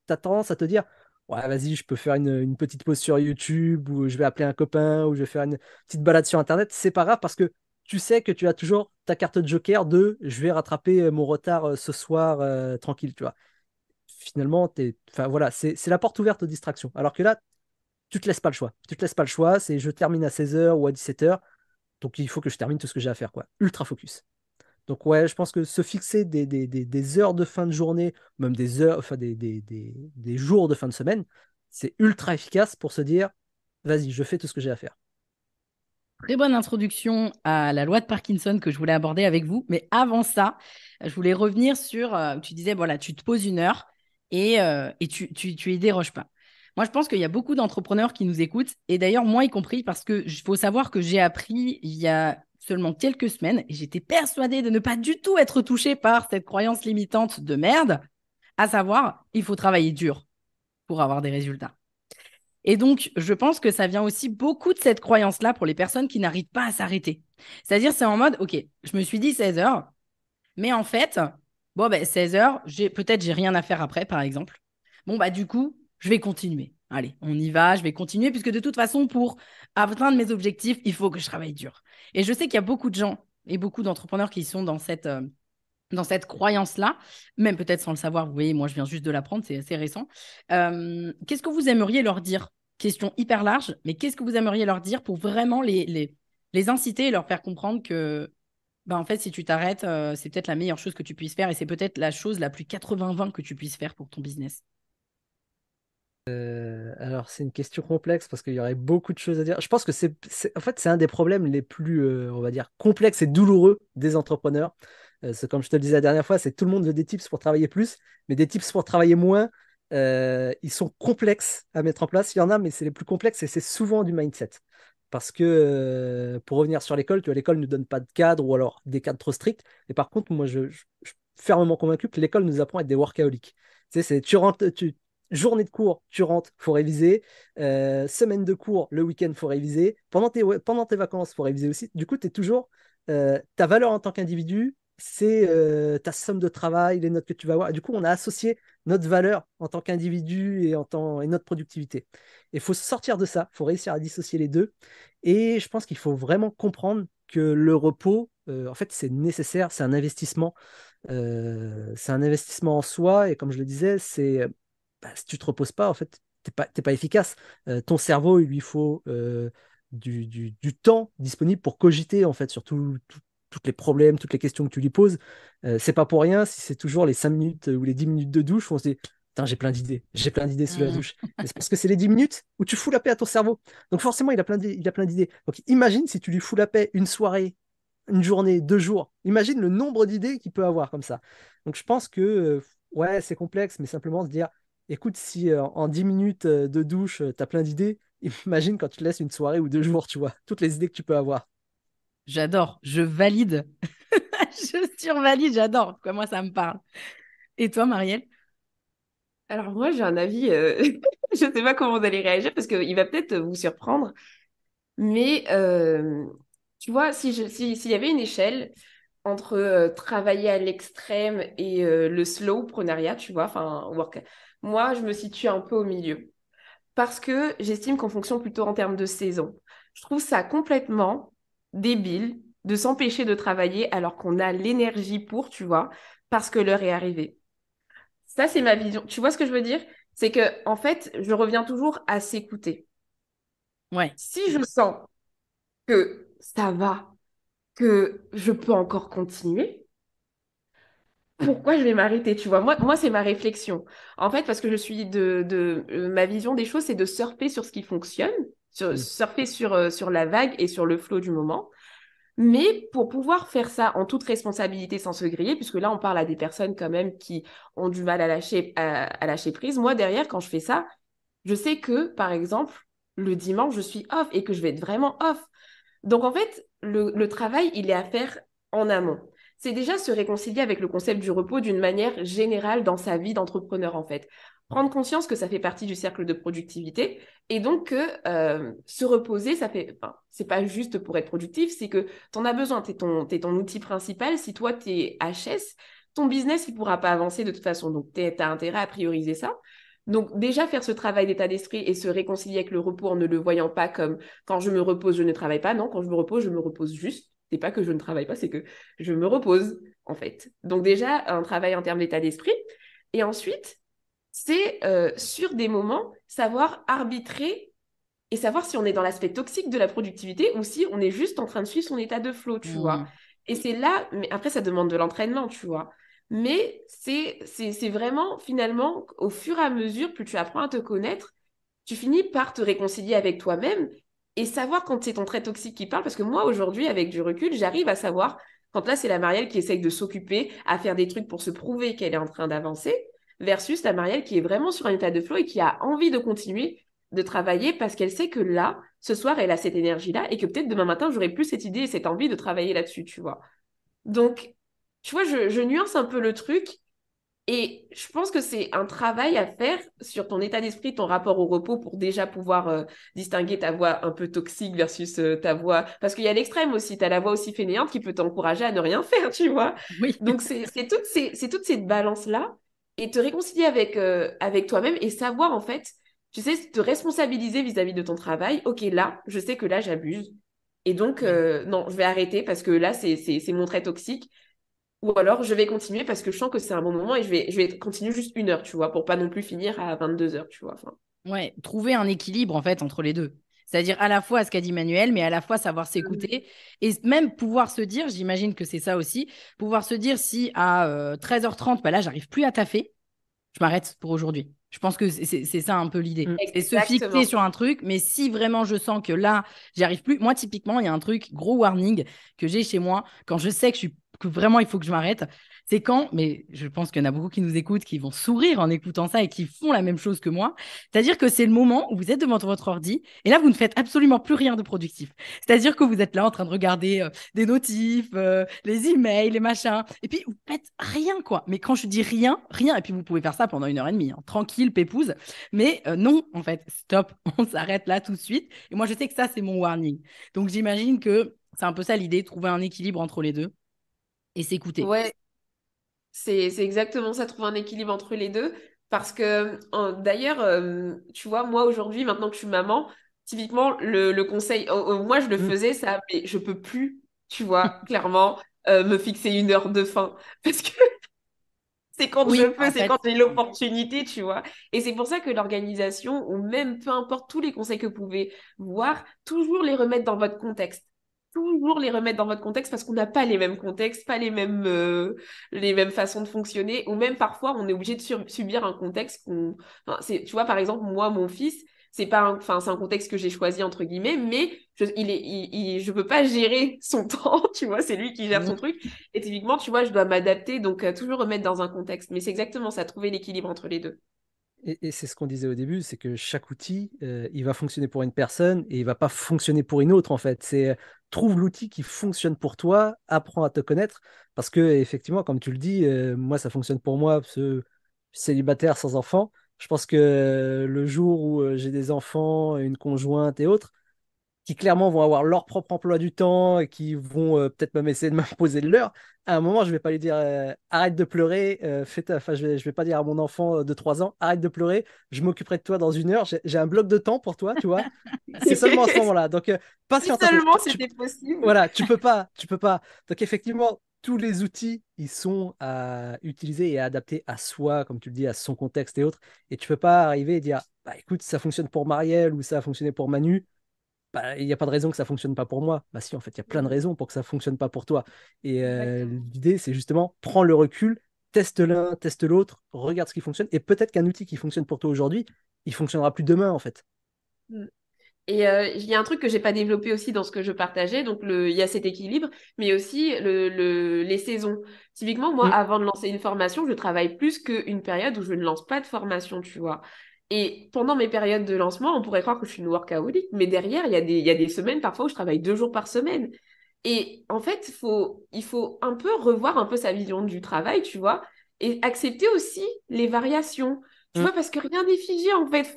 tu as tendance à te dire, ouais, vas-y, je peux faire une petite pause sur YouTube, ou je vais appeler un copain, ou je vais faire une petite balade sur Internet. C'est pas grave parce que tu sais que tu as toujours ta carte de joker de je vais rattraper mon retard ce soir tranquille, tu vois. Finalement, enfin, voilà, c'est la porte ouverte aux distractions. Alors que là, tu te laisses pas le choix. Tu te laisses pas le choix, c'est je termine à 16 heures ou à 17 heures, donc il faut que je termine tout ce que j'ai à faire, quoi. Ultra focus. Donc ouais, je pense que se fixer des heures de fin de journée, même des heures, enfin des jours de fin de semaine, c'est ultra efficace pour se dire, vas-y, je fais tout ce que j'ai à faire. Très bonne introduction à la loi de Parkinson que je voulais aborder avec vous. Mais avant ça, je voulais revenir sur, tu disais, voilà, tu te poses une heure et tu y déroges pas. Moi, je pense qu'il y a beaucoup d'entrepreneurs qui nous écoutent, et d'ailleurs, moi y compris, parce que il faut savoir que j'ai appris il y a seulement quelques semaines, et j'étais persuadée de ne pas du tout être touchée par cette croyance limitante de merde, à savoir, il faut travailler dur pour avoir des résultats. Et donc, je pense que ça vient aussi beaucoup de cette croyance-là pour les personnes qui n'arrivent pas à s'arrêter. C'est-à-dire, c'est en mode, OK, je me suis dit 16 heures, mais en fait, bon, ben, 16 heures, peut-être j'ai rien à faire après, par exemple. Bon, bah, du coup, je vais continuer. Allez, on y va, je vais continuer, puisque de toute façon, pour atteindre mes objectifs, il faut que je travaille dur. Et je sais qu'il y a beaucoup de gens et beaucoup d'entrepreneurs qui sont dans cette croyance-là, même peut-être sans le savoir, vous voyez, moi je viens juste de l'apprendre, c'est assez récent. Qu'est-ce que vous aimeriez leur dire? Question hyper large, mais qu'est-ce que vous aimeriez leur dire pour vraiment les inciter et leur faire comprendre que, ben, en fait, si tu t'arrêtes, c'est peut-être la meilleure chose que tu puisses faire et c'est peut-être la chose la plus 80-20 que tu puisses faire pour ton business. Alors, c'est une question complexe parce qu'il y aurait beaucoup de choses à dire. Je pense que en fait, c'est un des problèmes les plus, on va dire, complexes et douloureux des entrepreneurs. C'est comme je te le disais la dernière fois, c'est que tout le monde veut des tips pour travailler plus, mais des tips pour travailler moins, ils sont complexes à mettre en place. Il y en a, mais c'est les plus complexes et c'est souvent du mindset. Parce que, pour revenir sur l'école, tu vois, l'école ne nous donne pas de cadre ou alors des cadres trop stricts. Et par contre, moi, je suis fermement convaincu que l'école nous apprend à être des workaholics. Tu sais, tu rentres, journée de cours, tu rentres, faut réviser. Semaine de cours, le week-end, faut réviser. Pendant tes vacances, faut réviser aussi. Du coup, tu es toujours. Ta valeur en tant qu'individu, c'est ta somme de travail, les notes que tu vas avoir. Et du coup, on a associé notre valeur en tant qu'individu et notre productivité. Il faut sortir de ça, il faut réussir à dissocier les deux. Et je pense qu'il faut vraiment comprendre que le repos, en fait, c'est nécessaire, c'est un investissement. C'est un investissement en soi. Et comme je le disais, si tu te reposes pas, en fait, t'es pas efficace. Ton cerveau, il lui faut du temps disponible pour cogiter, en fait, sur tous les problèmes, toutes les questions que tu lui poses. C'est pas pour rien si c'est toujours les 5 minutes ou les 10 minutes de douche où on se dit, putain, j'ai plein d'idées sous la Mhm. douche. Mais c'est parce que c'est les 10 minutes où tu fous la paix à ton cerveau. Donc forcément, il a plein d'idées. Donc imagine si tu lui fous la paix une soirée, une journée, 2 jours. Imagine le nombre d'idées qu'il peut avoir comme ça. Donc je pense que, ouais, c'est complexe, mais simplement se dire, écoute, si en 10 minutes de douche, tu as plein d'idées, imagine quand tu te laisses une soirée ou 2 jours, tu vois, toutes les idées que tu peux avoir. J'adore, je valide, je survalide, j'adore. Moi, ça me parle. Et toi, Marielle? Alors moi, j'ai un avis, je sais pas comment vous allez réagir parce qu'il va peut-être vous surprendre, mais tu vois, s'il y avait une échelle entre travailler à l'extrême et le slow prenariat, tu vois, enfin, moi, je me situe un peu au milieu parce que j'estime qu'on fonctionne plutôt en termes de saison. Je trouve ça complètement débile de s'empêcher de travailler alors qu'on a l'énergie pour, tu vois, parce que l'heure est arrivée. Ça, c'est ma vision. Tu vois ce que je veux dire? C'est que, en fait, je reviens toujours à s'écouter. Ouais. Si je sens que ça va, que je peux encore continuer, pourquoi je vais m'arrêter, tu vois. Moi, c'est ma réflexion. En fait, parce que je suis ma vision des choses, c'est de surfer sur ce qui fonctionne, Mm. surfer sur la vague et sur le flow du moment. Mais pour pouvoir faire ça en toute responsabilité sans se griller, puisque là, on parle à des personnes quand même qui ont du mal à lâcher prise. Moi, derrière, quand je fais ça, je sais que, par exemple, le dimanche, je suis off et que je vais être vraiment off. Donc, en fait, le travail, il est à faire en amont. C'est déjà se réconcilier avec le concept du repos d'une manière générale dans sa vie d'entrepreneur, en fait. Prendre conscience que ça fait partie du cercle de productivité et donc que se reposer, ça fait, enfin, c'est pas juste pour être productif, c'est que tu en as besoin, t'es ton outil principal. Si toi, tu es HS, ton business, il pourra pas avancer de toute façon. Donc, tu as intérêt à prioriser ça. Donc, déjà, faire ce travail d'état d'esprit et se réconcilier avec le repos en ne le voyant pas comme quand je me repose, je ne travaille pas. Non, quand je me repose juste. C'est pas que je ne travaille pas, c'est que je me repose, en fait. Donc, déjà, un travail en termes d'état d'esprit. Et ensuite, c'est sur des moments, savoir arbitrer et savoir si on est dans l'aspect toxique de la productivité ou si on est juste en train de suivre son état de flow, tu vois. Mm. Et c'est là, mais après, ça demande de l'entraînement, tu vois. Mais c'est vraiment, finalement, au fur et à mesure, plus tu apprends à te connaître, tu finis par te réconcilier avec toi-même et savoir quand c'est ton trait toxique qui parle. Parce que moi, aujourd'hui, avec du recul, j'arrive à savoir quand là, c'est la Marielle qui essaye de s'occuper, à faire des trucs pour se prouver qu'elle est en train d'avancer, versus la Marielle qui est vraiment sur un état de flow et qui a envie de continuer de travailler parce qu'elle sait que là, ce soir, elle a cette énergie-là et que peut-être demain matin, j'aurai plus cette idée et cette envie de travailler là-dessus, tu vois. Donc, tu vois, je nuance un peu le truc et je pense que c'est un travail à faire sur ton état d'esprit, ton rapport au repos pour déjà pouvoir distinguer ta voix un peu toxique versus ta voix. Parce qu'il y a l'extrême aussi, tu as la voix aussi fainéante qui peut t'encourager à ne rien faire, tu vois. Oui. Donc c'est toute cette balance-là et te réconcilier avec toi-même et savoir en fait, tu sais, te responsabiliser vis-à-vis de ton travail. Ok, là, je sais que là, j'abuse. Et donc, Oui. non, je vais arrêter parce que là, c'est mon trait toxique. Ou alors, je vais continuer parce que je sens que c'est un bon moment et je vais continuer juste 1 heure, tu vois, pour pas non plus finir à 22 heures, tu vois. Enfin, Ouais, trouver un équilibre en fait entre les deux. C'est-à-dire à la fois ce qu'a dit Manuel, mais à la fois savoir s'écouter et même pouvoir se dire, j'imagine que c'est ça aussi, pouvoir se dire si à 13h30, bah là, j'arrive plus à taffer, je m'arrête pour aujourd'hui. Je pense que c'est ça un peu l'idée. Mm. C'est se fixer exactement. sur un truc, mais si vraiment je sens que là, j'y arrive plus, moi typiquement, il y a un truc, gros warning que j'ai chez moi, quand je sais que vraiment il faut que je m'arrête, c'est quand, mais je pense qu'il y en a beaucoup qui nous écoutent, qui vont sourire en écoutant ça et qui font la même chose que moi. C'est-à-dire que c'est le moment où vous êtes devant votre ordi et là, vous ne faites absolument plus rien de productif. C'est-à-dire que vous êtes là en train de regarder des notifs, les emails, les machins, et puis vous faites rien, quoi. Mais quand je dis rien, rien, et puis vous pouvez faire ça pendant 1 heure et demie, hein, tranquille, pépouze. Mais non, en fait, stop, on s'arrête là tout de suite. Et moi, je sais que ça, c'est mon warning. Donc j'imagine que c'est un peu ça l'idée, trouver un équilibre entre les deux et s'écouter. Ouais, c'est exactement ça, trouver un équilibre entre les deux. Parce que, d'ailleurs, tu vois, moi aujourd'hui, maintenant que je suis maman, typiquement, le conseil, moi je le Mm. faisais ça, mais je peux plus, tu vois, clairement, me fixer 1 heure de faim. Parce que c'est quand je Oui, peux, en c'est fait. quand j'ai l'opportunité, tu vois. Et c'est pour ça que l'organisation, ou même peu importe tous les conseils que vous pouvez voir, toujours les remettre dans votre contexte. Toujours les remettre dans votre contexte parce qu'on n'a pas les mêmes contextes, pas les mêmes façons de fonctionner, ou même parfois on est obligé de subir un contexte qu'on, enfin, tu vois, par exemple, moi, mon fils, c'est pas enfin, c'est un contexte que j'ai choisi entre guillemets, mais je peux pas gérer son temps, tu vois, c'est lui qui gère son truc. Et typiquement, tu vois, je dois m'adapter, donc toujours remettre dans un contexte. Mais c'est exactement ça, trouver l'équilibre entre les deux. Et c'est ce qu'on disait au début, c'est que chaque outil, il va fonctionner pour une personne et il va pas fonctionner pour une autre en fait. C'est trouve l'outil qui fonctionne pour toi, apprends à te connaître parce que effectivement, comme tu le dis, moi ça fonctionne pour moi, ce célibataire sans enfant. Je pense que le jour où j'ai des enfants, une conjointe et autres, qui clairement vont avoir leur propre emploi du temps et qui vont peut-être même essayer de m'imposer le leur, à un moment, je vais pas lui dire arrête de pleurer, enfin, je vais pas dire à mon enfant de 3 ans arrête de pleurer, je m'occuperai de toi dans 1 heure, j'ai un bloc de temps pour toi, tu vois. C'est seulement à ce moment-là. Donc, Si patiente un peu. seulement c'était possible. Voilà, tu peux pas. Donc, effectivement, tous les outils, ils sont à utiliser et à adapter à soi, comme tu le dis, à son contexte et autres. Et tu peux pas arriver et dire, bah écoute, ça fonctionne pour Marielle ou ça a fonctionné pour Manu, bah, il n'y a pas de raison que ça fonctionne pas pour moi. Bah si, en fait, il y a plein de raisons pour que ça fonctionne pas pour toi. Et Exactement. l'idée, c'est justement prends le recul teste l'un, teste l'autre, regarde ce qui fonctionne, et peut-être qu'un outil qui fonctionne pour toi aujourd'hui, il fonctionnera plus demain, en fait. Mm. Et il y a un truc que j'ai pas développé aussi dans ce que je partageais, donc il y a cet équilibre, mais aussi les saisons. Typiquement, moi, Mm. avant de lancer une formation, je travaille plus qu'une période où je ne lance pas de formation, tu vois. Et pendant mes périodes de lancement, on pourrait croire que je suis une workaholic, mais derrière, il y a des semaines parfois où je travaille 2 jours par semaine. Et en fait, il faut un peu revoir un peu sa vision du travail, tu vois, et accepter aussi les variations. Tu Mm. vois, parce que rien n'est figé, en fait.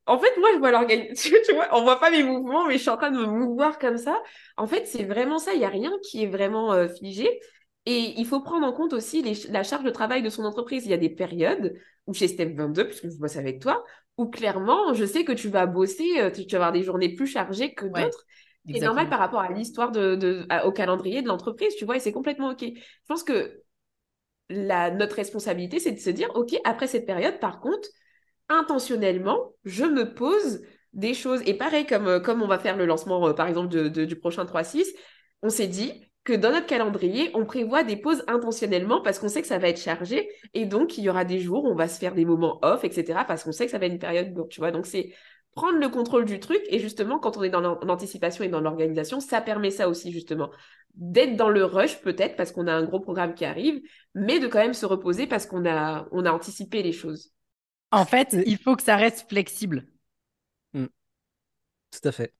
En fait, moi, je vois l'organisation, tu vois, on voit pas mes mouvements, mais je suis en train de me mouvoir comme ça. En fait, c'est vraiment ça. Il y a rien qui est vraiment figé. Et il faut prendre en compte aussi la charge de travail de son entreprise. Il y a des périodes où chez Step 22, puisque je bosse avec toi, où clairement, je sais que tu vas bosser, tu vas avoir des journées plus chargées que Ouais, d'autres. C'est normal exactement. par rapport à l'histoire au calendrier de l'entreprise, tu vois, et c'est complètement OK. Je pense que notre responsabilité, c'est de se dire, OK, après cette période, par contre, intentionnellement, je me pose des choses. Et pareil, comme on va faire le lancement, par exemple, du prochain 3-6, on s'est dit que dans notre calendrier, on prévoit des pauses intentionnellement parce qu'on sait que ça va être chargé. Et donc, il y aura des jours où on va se faire des moments off, etc. parce qu'on sait que ça va être une période lourde, tu vois. Donc, c'est prendre le contrôle du truc. Et justement, quand on est dans l'anticipation et dans l'organisation, ça permet ça aussi, justement. D'être dans le rush, peut-être, parce qu'on a un gros programme qui arrive, mais de quand même se reposer parce on a anticipé les choses. En fait, Et- il faut que ça reste flexible. Mm. Tout à fait.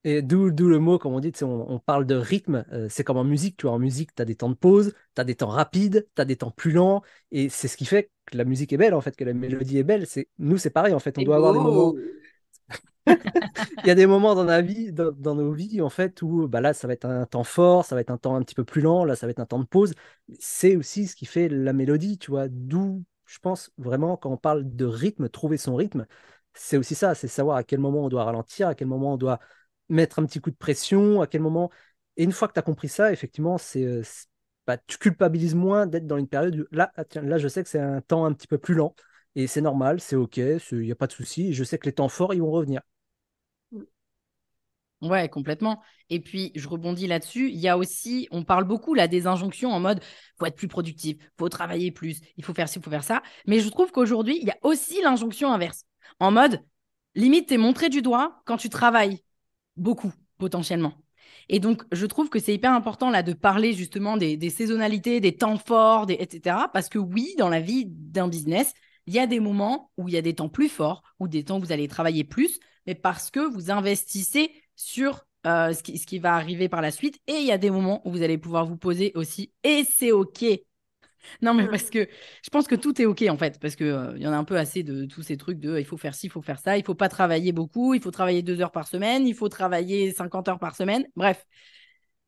Et d'où le mot, comme on dit, tu sais, on parle de rythme, c'est comme en musique, tu vois, en musique, tu as des temps de pause, tu as des temps rapides, tu as des temps plus lents, et c'est ce qui fait que la musique est belle, en fait, que la mélodie est belle. Nous, c'est pareil, en fait, on C'est doit avoir des moments, beau. il y a des moments dans la vie, dans nos vies, en fait, où bah là, ça va être un temps fort, ça va être un temps un petit peu plus lent, là, ça va être un temps de pause. C'est aussi ce qui fait la mélodie, tu vois, d'où, je pense, vraiment, quand on parle de rythme, trouver son rythme, c'est aussi ça, c'est savoir à quel moment on doit ralentir, à quel moment on doit mettre un petit coup de pression, à quel moment. Et une fois que tu as compris ça, effectivement, bah, tu culpabilises moins d'être dans une période où là, ah, tiens, là, je sais que c'est un temps un petit peu plus lent, et c'est normal, c'est OK, il n'y a pas de souci, et je sais que les temps forts, ils vont revenir. Ouais, complètement. Et puis, je rebondis là-dessus. Il y a aussi, on parle beaucoup là des injonctions en mode, faut être plus productif, faut travailler plus, il faut faire ci, il faut faire ça. Mais je trouve qu'aujourd'hui, il y a aussi l'injonction inverse. En mode, limite, t'es montré du doigt quand tu travailles beaucoup, potentiellement. Et donc, je trouve que c'est hyper important là de parler justement des saisonnalités, des temps forts, etc. Parce que oui, dans la vie d'un business, il y a des moments où il y a des temps plus forts, ou des temps où vous allez travailler plus, mais parce que vous investissez sur ce qui va arriver par la suite. Et il y a des moments où vous allez pouvoir vous poser aussi. Et c'est OK. Non, mais Mm. parce que je pense que tout est OK en fait, parce que il y en a un peu assez de tous ces trucs de il faut faire ci, il faut faire ça, il faut pas travailler beaucoup, il faut travailler 2 heures par semaine, il faut travailler 50 heures par semaine. Bref,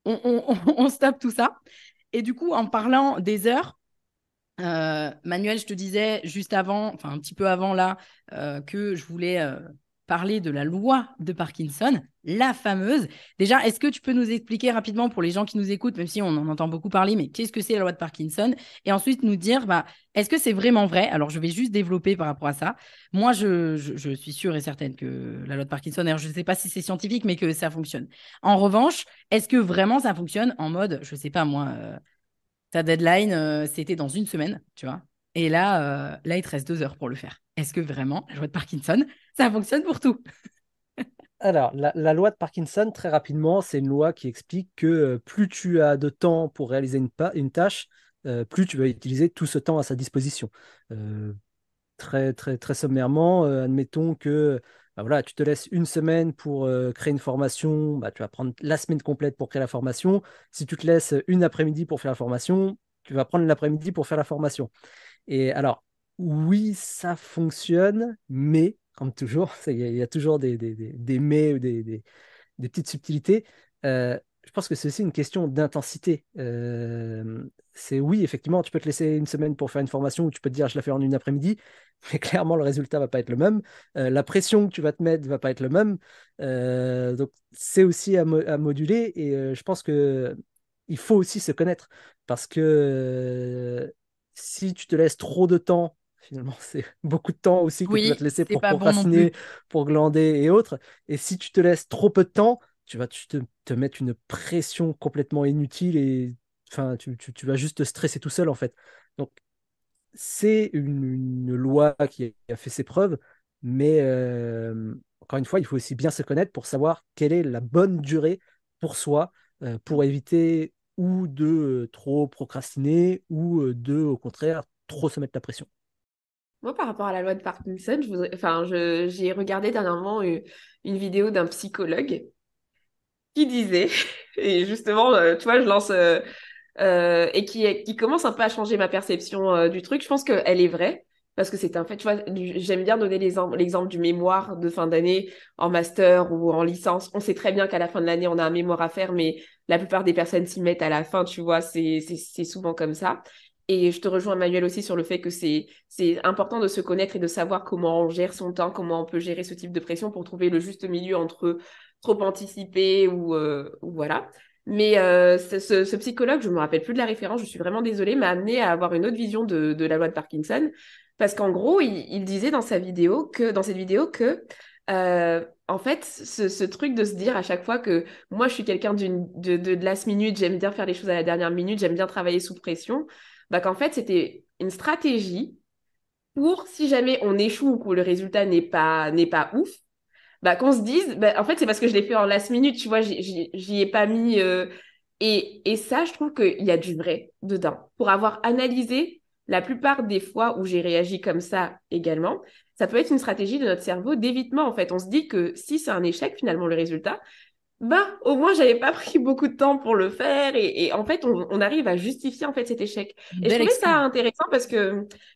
on stoppe tout ça. Et du coup, en parlant des heures, Manuel, je te disais juste avant, enfin un petit peu avant là, que je voulais parler de la loi de Parkinson, la fameuse. Déjà, est-ce que tu peux nous expliquer rapidement pour les gens qui nous écoutent, même si on en entend beaucoup parler, mais qu'est-ce que c'est la loi de Parkinson? Et ensuite nous dire, bah, est-ce que c'est vraiment vrai? Alors, je vais juste développer par rapport à ça. Moi, je suis sûre et certaine que la loi de Parkinson, alors je ne sais pas si c'est scientifique, mais que ça fonctionne. En revanche, est-ce que vraiment ça fonctionne en mode, je ne sais pas moi, ta deadline, c'était dans une semaine, tu vois. Et là, il te reste 2 heures pour le faire. Est-ce que vraiment, la loi de Parkinson, ça fonctionne pour tout? Alors, la loi de Parkinson, très rapidement, c'est une loi qui explique que plus tu as de temps pour réaliser une tâche, plus tu vas utiliser tout ce temps à sa disposition. Euh, Très, très, très sommairement, admettons que bah voilà, tu te laisses une semaine pour créer une formation, bah, tu vas prendre la semaine complète pour créer la formation. Si tu te laisses une après-midi pour faire la formation, tu vas prendre l'après-midi pour faire la formation. Et alors, oui, ça fonctionne, mais comme toujours, il y a toujours des mais ou des petites subtilités. Je pense que c'est aussi une question d'intensité. C'est oui, effectivement, tu peux te laisser une semaine pour faire une formation ou tu peux te dire je la fais en une après-midi, mais clairement le résultat va pas être le même. La pression que tu vas te mettre va pas être le même. Donc c'est aussi à moduler et je pense que il faut aussi se connaître parce que si tu te laisses trop de temps, finalement c'est beaucoup de temps aussi que tu vas te Oui, laisser c'est pour pas bon non plus. procrastiner, pour glander et autres. Et si tu te laisses trop peu de temps, tu te mettre une pression complètement inutile et enfin, tu vas juste te stresser tout seul en fait. Donc, c'est une loi qui a fait ses preuves, mais encore une fois, il faut aussi bien se connaître pour savoir quelle est la bonne durée pour soi, pour éviter ou de trop procrastiner ou de, au contraire, trop se mettre la pression. Moi, par rapport à la loi de Parkinson, j'ai regardé dernièrement une vidéo d'un psychologue qui disait, et justement, tu vois, je lance, et qui commence un peu à changer ma perception du truc. Je pense qu'elle est vraie, parce que c'est un fait, tu vois, j'aime bien donner l'exemple du mémoire de fin d'année en master ou en licence. On sait très bien qu'à la fin de l'année, on a un mémoire à faire, mais la plupart des personnes s'y mettent à la fin, tu vois, c'est souvent comme ça. Et je te rejoins, Manuel, aussi sur le fait que c'est important de se connaître et de savoir comment on gère son temps, comment on peut gérer ce type de pression pour trouver le juste milieu entre trop anticiper ou voilà. Mais ce psychologue, je me rappelle plus de la référence, je suis vraiment désolée, m'a amené à avoir une autre vision de la loi de Parkinson. Parce qu'en gros, il disait dans dans cette vidéo que, en fait, ce truc de se dire à chaque fois que moi, je suis quelqu'un de last minute, j'aime bien faire les choses à la dernière minute, j'aime bien travailler sous pression, bah qu'en fait, c'était une stratégie pour, si jamais on échoue ou que le résultat n'est pas ouf, bah, qu'on se dise, bah, en fait, c'est parce que je l'ai fait en last minute, tu vois, j'y ai pas mis. Et ça, je trouve qu'il y a du vrai dedans. Pour avoir analysé la plupart des fois où j'ai réagi comme ça également, ça peut être une stratégie de notre cerveau d'évitement, en fait. On se dit que si c'est un échec, finalement, le résultat, bah, au moins, j'avais pas pris beaucoup de temps pour le faire et en fait, on arrive à justifier en fait cet échec. Une Et je belle trouvais ça excuse. intéressant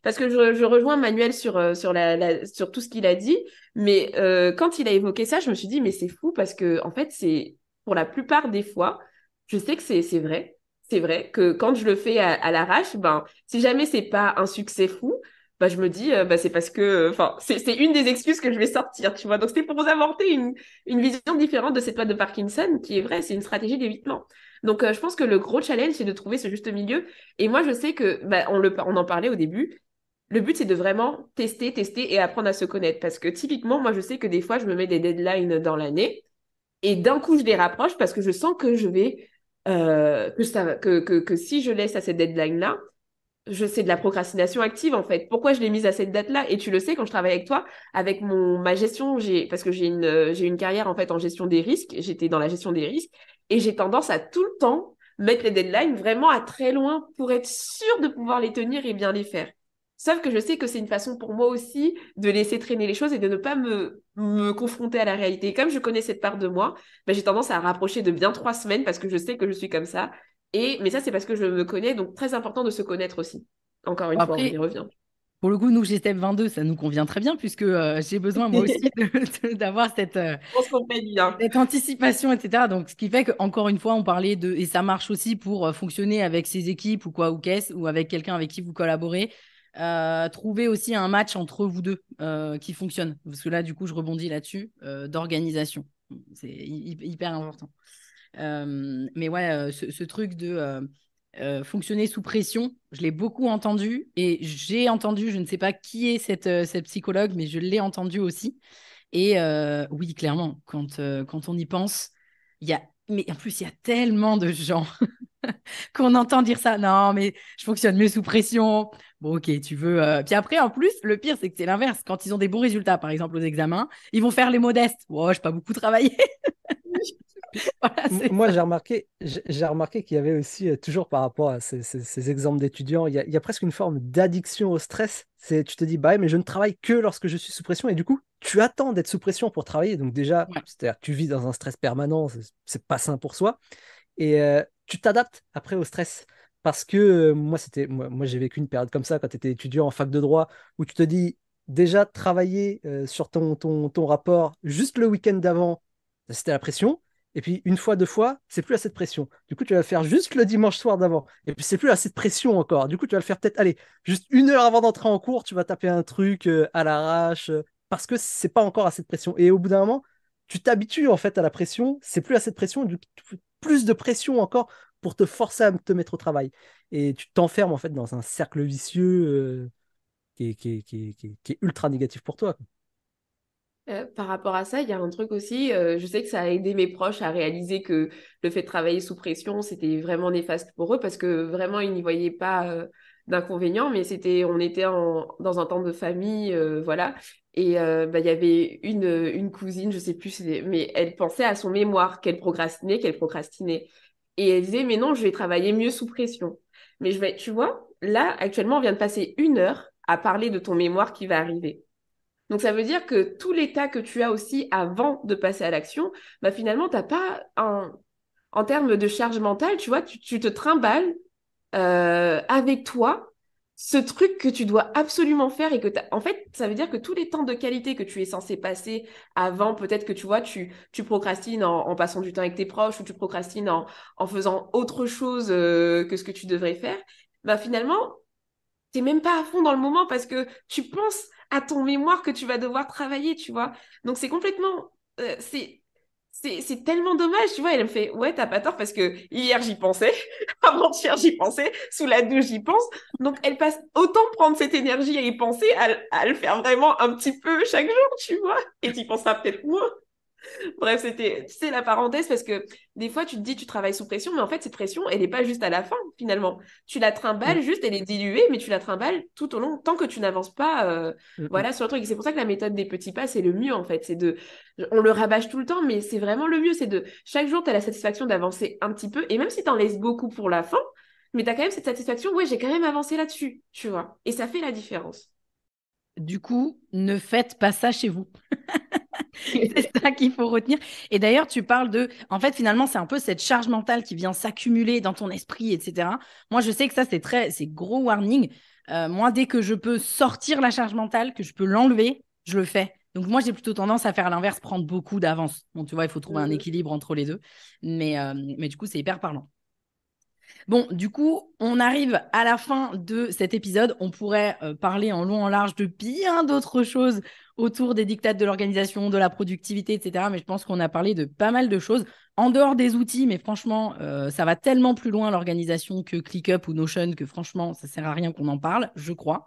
parce que je rejoins Manuel sur tout ce qu'il a dit, mais quand il a évoqué ça, je me suis dit mais c'est fou parce que en fait, c'est pour la plupart des fois, je sais que c'est vrai. C'est vrai que quand je le fais à l'arrache, ben si jamais c'est pas un succès fou, bah je me dis bah c'est parce que enfin c'est une des excuses que je vais sortir, tu vois. Donc c'était pour vous apporter une vision différente de cette loi de Parkinson, qui est vraie, c'est une stratégie d'évitement. Donc, je pense que le gros challenge, c'est de trouver ce juste milieu. Et moi, je sais que, bah, on en parlait au début, le but, c'est de vraiment tester et apprendre à se connaître. Parce que typiquement, moi, je sais que des fois, je me mets des deadlines dans l'année et d'un coup, je les rapproche parce que je sens que je vais, que si je laisse à cette deadline-là, c'est de la procrastination active en fait. Pourquoi je l'ai mise à cette date-là? Et tu le sais, quand je travaille avec toi, avec ma gestion, parce que j'ai une carrière en fait en gestion des risques, j'étais dans la gestion des risques, et j'ai tendance à tout le temps mettre les deadlines vraiment à très loin pour être sûre de pouvoir les tenir et bien les faire. Sauf que je sais que c'est une façon pour moi aussi de laisser traîner les choses et de ne pas me confronter à la réalité. Et comme je connais cette part de moi, ben, j'ai tendance à rapprocher de bien 3 semaines parce que je sais que je suis comme ça. Mais ça, c'est parce que je me connais, donc très important de se connaître aussi. Encore une fois, on y Après, revient. pour le coup, nous, chez Step 22, ça nous convient très bien puisque j'ai besoin moi aussi d'avoir On se complète bien. cette anticipation, etc. Donc, ce qui fait qu'encore une fois, on parlait de, et ça marche aussi pour fonctionner avec ses équipes ou quoi, ou qu'est-ce, ou avec quelqu'un avec qui vous collaborez. Trouver aussi un match entre vous deux qui fonctionne. Parce que là, du coup, je rebondis là-dessus, d'organisation. C'est hyper important. Mais ouais, ce truc de fonctionner sous pression, je l'ai beaucoup entendu et j'ai entendu, je ne sais pas qui est cette psychologue, mais je l'ai entendu aussi. Et oui, clairement, quand on y pense, il y a, mais en plus, il y a tellement de gens qu'on entend dire ça. Non, mais je fonctionne mieux sous pression. Bon, ok, tu veux. Puis après, en plus, le pire, c'est que c'est l'inverse. Quand ils ont des bons résultats, par exemple aux examens, ils vont faire les modestes. Oh, je n'ai pas beaucoup travaillé. Voilà, c'est Moi, ça. j'ai remarqué qu'il y avait aussi, toujours par rapport à ces exemples d'étudiants, il y a presque une forme d'addiction au stress. Tu te dis, bah ouais, mais je ne travaille que lorsque je suis sous pression. Et du coup, tu attends d'être sous pression pour travailler. Donc déjà, Ouais. c'est-à-dire que tu vis dans un stress permanent, c'est pas sain pour soi. Et tu t'adaptes après au stress. Parce que moi j'ai vécu une période comme ça quand tu étais étudiant en fac de droit, où tu te dis, déjà, travailler sur ton rapport juste le week-end d'avant, c'était la pression. Et puis une fois, deux fois, c'est plus assez de pression. Du coup, tu vas le faire juste le dimanche soir d'avant. Et puis c'est plus assez de pression encore. Du coup, tu vas le faire peut-être, allez, juste 1 heure avant d'entrer en cours, tu vas taper un truc à l'arrache, parce que c'est pas encore assez de pression. Et au bout d'un moment, tu t'habitues en fait à la pression. C'est plus assez de pression, du coup, plus de pression encore pour te forcer à te mettre au travail. Et tu t'enfermes en fait dans un cercle vicieux qui est ultra négatif pour toi. Par rapport à ça, il y a un truc aussi, je sais que ça a aidé mes proches à réaliser que le fait de travailler sous pression, c'était vraiment néfaste pour eux parce que vraiment, ils n'y voyaient pas d'inconvénients, mais on était dans un temps de famille, voilà. Et il y avait une cousine, je sais plus, mais elle pensait à son mémoire, qu'elle procrastinait. Et elle disait, mais non, je vais travailler mieux sous pression. Mais tu vois, là, actuellement, on vient de passer 1 heure à parler de ton mémoire qui va arriver. Donc ça veut dire que tout l'état que tu as aussi avant de passer à l'action, bah finalement, t'as pas en termes de charge mentale, tu vois, tu te trimbales avec toi ce truc que tu dois absolument faire et en fait, ça veut dire que tous les temps de qualité que tu es censé passer avant, peut-être que tu vois, tu procrastines en passant du temps avec tes proches ou tu procrastines en faisant autre chose que ce que tu devrais faire, bah finalement, t'es même pas à fond dans le moment parce que tu penses à ton mémoire que tu vas devoir travailler, tu vois. Donc c'est complètement, c'est tellement dommage, tu vois. Elle me fait, ouais, t'as pas tort parce que hier j'y pensais, avant-hier j'y pensais, sous la douche j'y pense. Donc elle passe autant prendre cette énergie à y penser, à le faire vraiment un petit peu chaque jour, tu vois. Et t'y penseras peut-être moins. Bref, c'était, tu sais, la parenthèse, parce que des fois, tu te dis, tu travailles sous pression, mais en fait, cette pression, elle n'est pas juste à la fin, finalement. Tu la Mm, trimbales juste, elle est diluée, mais tu la trimbales tout au long, tant que tu n'avances pas, mm, mm. voilà, sur le truc. Et c'est pour ça que la méthode des petits pas, c'est le mieux, en fait. On le rabâche tout le temps, mais c'est vraiment le mieux. Chaque jour, tu as la satisfaction d'avancer un petit peu, et même si tu en laisses beaucoup pour la fin, mais tu as quand même cette satisfaction, ouais, j'ai quand même avancé là-dessus, tu vois. Et ça fait la différence. Du coup, ne faites pas ça chez vous. C'est ça qu'il faut retenir. Et d'ailleurs, tu parles de... En fait, finalement, c'est un peu cette charge mentale qui vient s'accumuler dans ton esprit, etc. Moi, je sais que ça, c'est gros warning. Moi, dès que je peux sortir la charge mentale, que je peux l'enlever, je le fais. Donc, moi, j'ai plutôt tendance à faire l'inverse, prendre beaucoup d'avance. Bon, tu vois, il faut trouver un Mhm. équilibre entre les deux. Mais du coup, c'est hyper parlant. Bon, du coup, on arrive à la fin de cet épisode. On pourrait parler en long, en large de bien d'autres choses autour des dictats de l'organisation, de la productivité, etc. Mais je pense qu'on a parlé de pas mal de choses en dehors des outils. Mais franchement, ça va tellement plus loin l'organisation que ClickUp ou Notion que franchement, ça sert à rien qu'on en parle, je crois.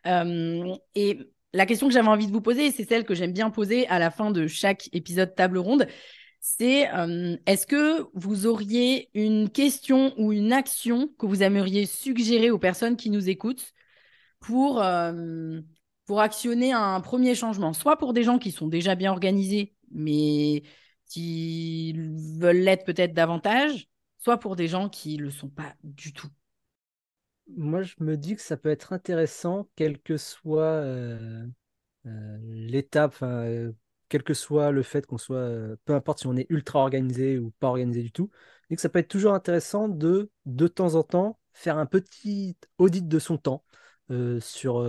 Et la question que j'avais envie de vous poser, c'est celle que j'aime bien poser à la fin de chaque épisode table ronde, c'est est-ce que vous auriez une question ou une action que vous aimeriez suggérer aux personnes qui nous écoutent pour, euh, pour actionner un premier changement, soit pour des gens qui sont déjà bien organisés, mais qui veulent l'être peut-être davantage, soit pour des gens qui ne le sont pas du tout. Moi, je me dis que ça peut être intéressant, quelle que soit l'étape, quel que soit le fait qu'on soit, peu importe si on est ultra organisé ou pas organisé du tout, et que ça peut être toujours intéressant de temps en temps, faire un petit audit de son temps sur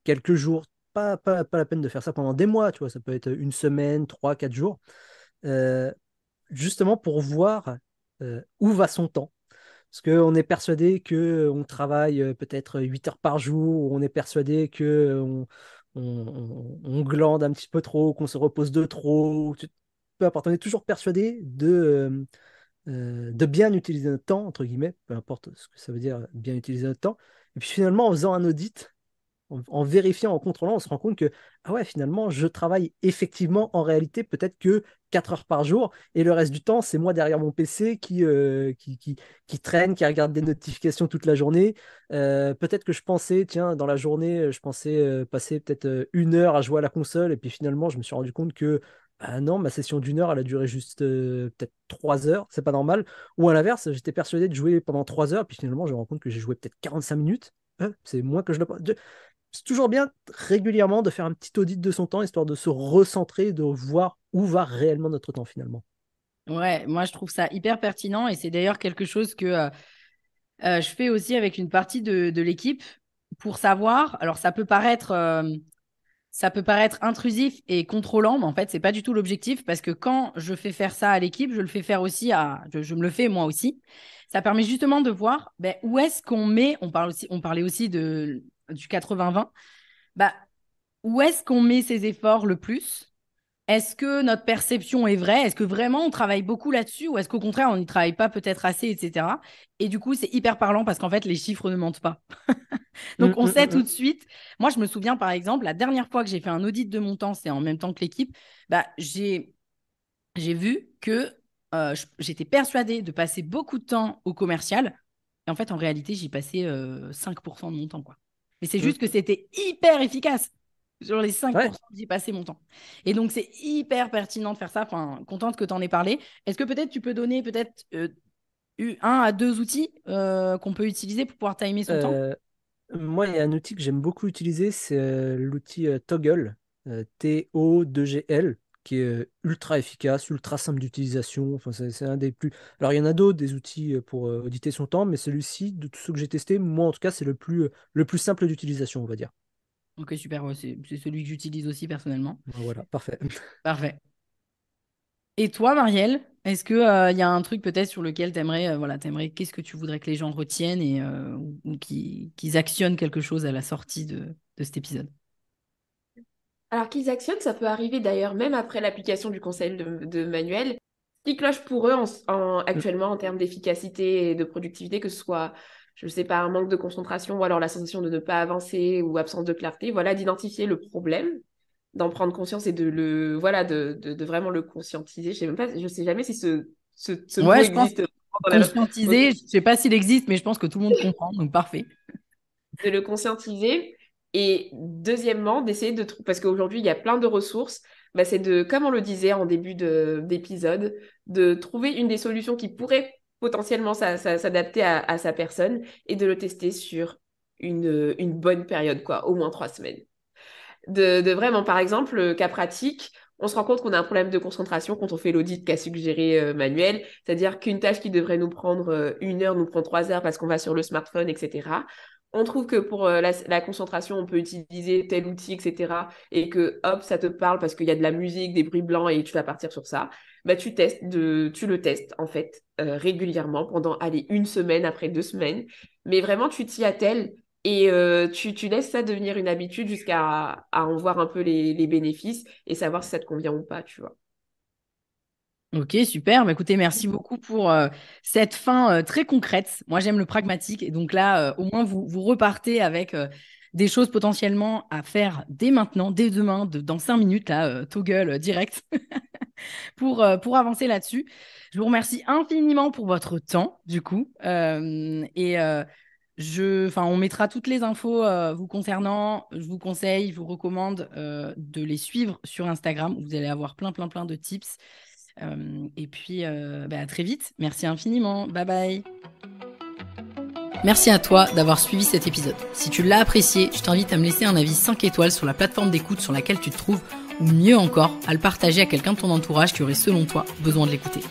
quelques jours. Pas la peine de faire ça pendant des mois, tu vois, ça peut être une semaine, 3, 4 jours, euh, justement pour voir où va son temps. Parce qu'on est persuadé qu'on travaille peut-être 8 heures par jour, ou on est persuadé qu'on glande un petit peu trop, qu'on se repose de trop, peu importe. On est toujours persuadé de bien utiliser notre temps, entre guillemets, peu importe ce que ça veut dire, bien utiliser notre temps. Et puis finalement, en faisant un audit, en vérifiant, en contrôlant, on se rend compte que, ah ouais, finalement, je travaille effectivement en réalité peut-être que 4 heures par jour et le reste du temps, c'est moi derrière mon PC qui traîne, qui regarde des notifications toute la journée. Peut-être que je pensais, tiens, dans la journée, je pensais passer peut-être 1 heure à jouer à la console et puis finalement, je me suis rendu compte que, ah non, ma session d'1 heure, elle a duré juste peut-être 3 heures, c'est pas normal. Ou à l'inverse, j'étais persuadé de jouer pendant 3 heures, puis finalement, je me rends compte que j'ai joué peut-être 45 minutes. C'est moins que je le c'est toujours bien régulièrement de faire un petit audit de son temps, histoire de se recentrer, de voir où va réellement notre temps finalement. Ouais, moi je trouve ça hyper pertinent et c'est d'ailleurs quelque chose que je fais aussi avec une partie de l'équipe pour savoir. Alors ça peut paraître intrusif et contrôlant, mais en fait c'est pas du tout l'objectif parce que quand je fais faire ça à l'équipe, je le fais faire aussi je me le fais moi aussi. Ça permet justement de voir ben, où est-ce qu'on met. On parlait aussi du 80-20. Bah, où est-ce qu'on met ses efforts le plus? Est-ce que notre perception est vraie? Est-ce que vraiment on travaille beaucoup là-dessus ou est-ce qu'au contraire on n'y travaille pas peut-être assez, etc. Et du coup, c'est hyper parlant parce qu'en fait, les chiffres ne mentent pas. Donc, Hum, on hum, sait hum, tout hum. de suite. Moi, je me souviens par exemple, la dernière fois que j'ai fait un audit de mon temps, c'est en même temps que l'équipe, bah, j'ai vu que j'étais persuadée de passer beaucoup de temps au commercial Et en fait, en réalité, j'y passais 5% de mon temps, quoi. Mais c'est Mm. juste que c'était hyper efficace. Sur les 5%, Ouais. j'y passais mon temps. Et donc, c'est hyper pertinent de faire ça. Enfin, contente que tu en aies parlé. Est-ce que peut-être tu peux donner peut-être 1 à 2 outils qu'on peut utiliser pour pouvoir timer son temps? Euh, Moi, il y a un outil que j'aime beaucoup utiliser, c'est l'outil Toggle, Togl, qui est ultra efficace, ultra simple d'utilisation. Enfin, c'est un des plus. Alors, il y en a d'autres, des outils pour auditer son temps, mais celui-ci, de tous ceux que j'ai testés, moi, en tout cas, c'est le plus simple d'utilisation, on va dire. Ok, super. Ouais, c'est celui que j'utilise aussi personnellement. Voilà, parfait. Parfait. Et toi, Marielle, est-ce que il y a un truc peut-être sur lequel t'aimerais, voilà, qu'est-ce que tu voudrais que les gens retiennent et ou qu'ils actionnent quelque chose à la sortie de cet épisode? Alors qu'ils actionnent, ça peut arriver d'ailleurs même après l'application du conseil de Manuel. Ce qui cloche pour eux actuellement en termes d'efficacité et de productivité, que ce soit, je ne sais pas, un manque de concentration ou alors la sensation de ne pas avancer ou absence de clarté, voilà, d'identifier le problème, d'en prendre conscience et voilà, de vraiment le conscientiser. Je sais jamais si ce mot Ouais, je pense existe dans conscientiser, je sais pas s'il existe, mais je pense que tout le monde comprend, donc parfait. de le conscientiser. Et deuxièmement, d'essayer parce qu'aujourd'hui, il y a plein de ressources, bah, c'est comme on le disait en début d'épisode, de trouver une des solutions qui pourrait potentiellement s'adapter à sa personne et de le tester sur une bonne période, quoi, au moins 3 semaines. De vraiment, par exemple, cas pratique, on se rend compte qu'on a un problème de concentration quand on fait l'audit qu'a suggéré Manuel, c'est-à-dire qu'une tâche qui devrait nous prendre 1 heure nous prend 3 heures parce qu'on va sur le smartphone, etc. On trouve que pour la concentration, on peut utiliser tel outil, etc. Et que, hop, ça te parle parce qu'il y a de la musique, des bruits blancs et tu vas partir sur ça. Bah, tu le testes, en fait, régulièrement pendant, allez, 1 semaine, après 2 semaines. Mais vraiment, tu t'y attelles et tu laisses ça devenir une habitude jusqu'à en voir un peu les bénéfices et savoir si ça te convient ou pas, tu vois. Ok, super. Bah, écoutez, merci beaucoup pour cette fin très concrète. Moi, j'aime le pragmatique. Et donc là, au moins, vous repartez avec des choses potentiellement à faire dès maintenant, dès demain, dans 5 minutes, là, toggle direct, pour avancer là-dessus. Je vous remercie infiniment pour votre temps, du coup. Enfin, on mettra toutes les infos vous concernant. Je vous conseille, je vous recommande de les suivre sur Instagram. Vous allez avoir plein, plein, plein de tips. Et puis, à très vite. Merci infiniment. Bye bye. Merci à toi d'avoir suivi cet épisode. Si tu l'as apprécié, je t'invite à me laisser un avis 5 étoiles sur la plateforme d'écoute sur laquelle tu te trouves, ou mieux encore, à le partager à quelqu'un de ton entourage qui aurait selon toi besoin de l'écouter.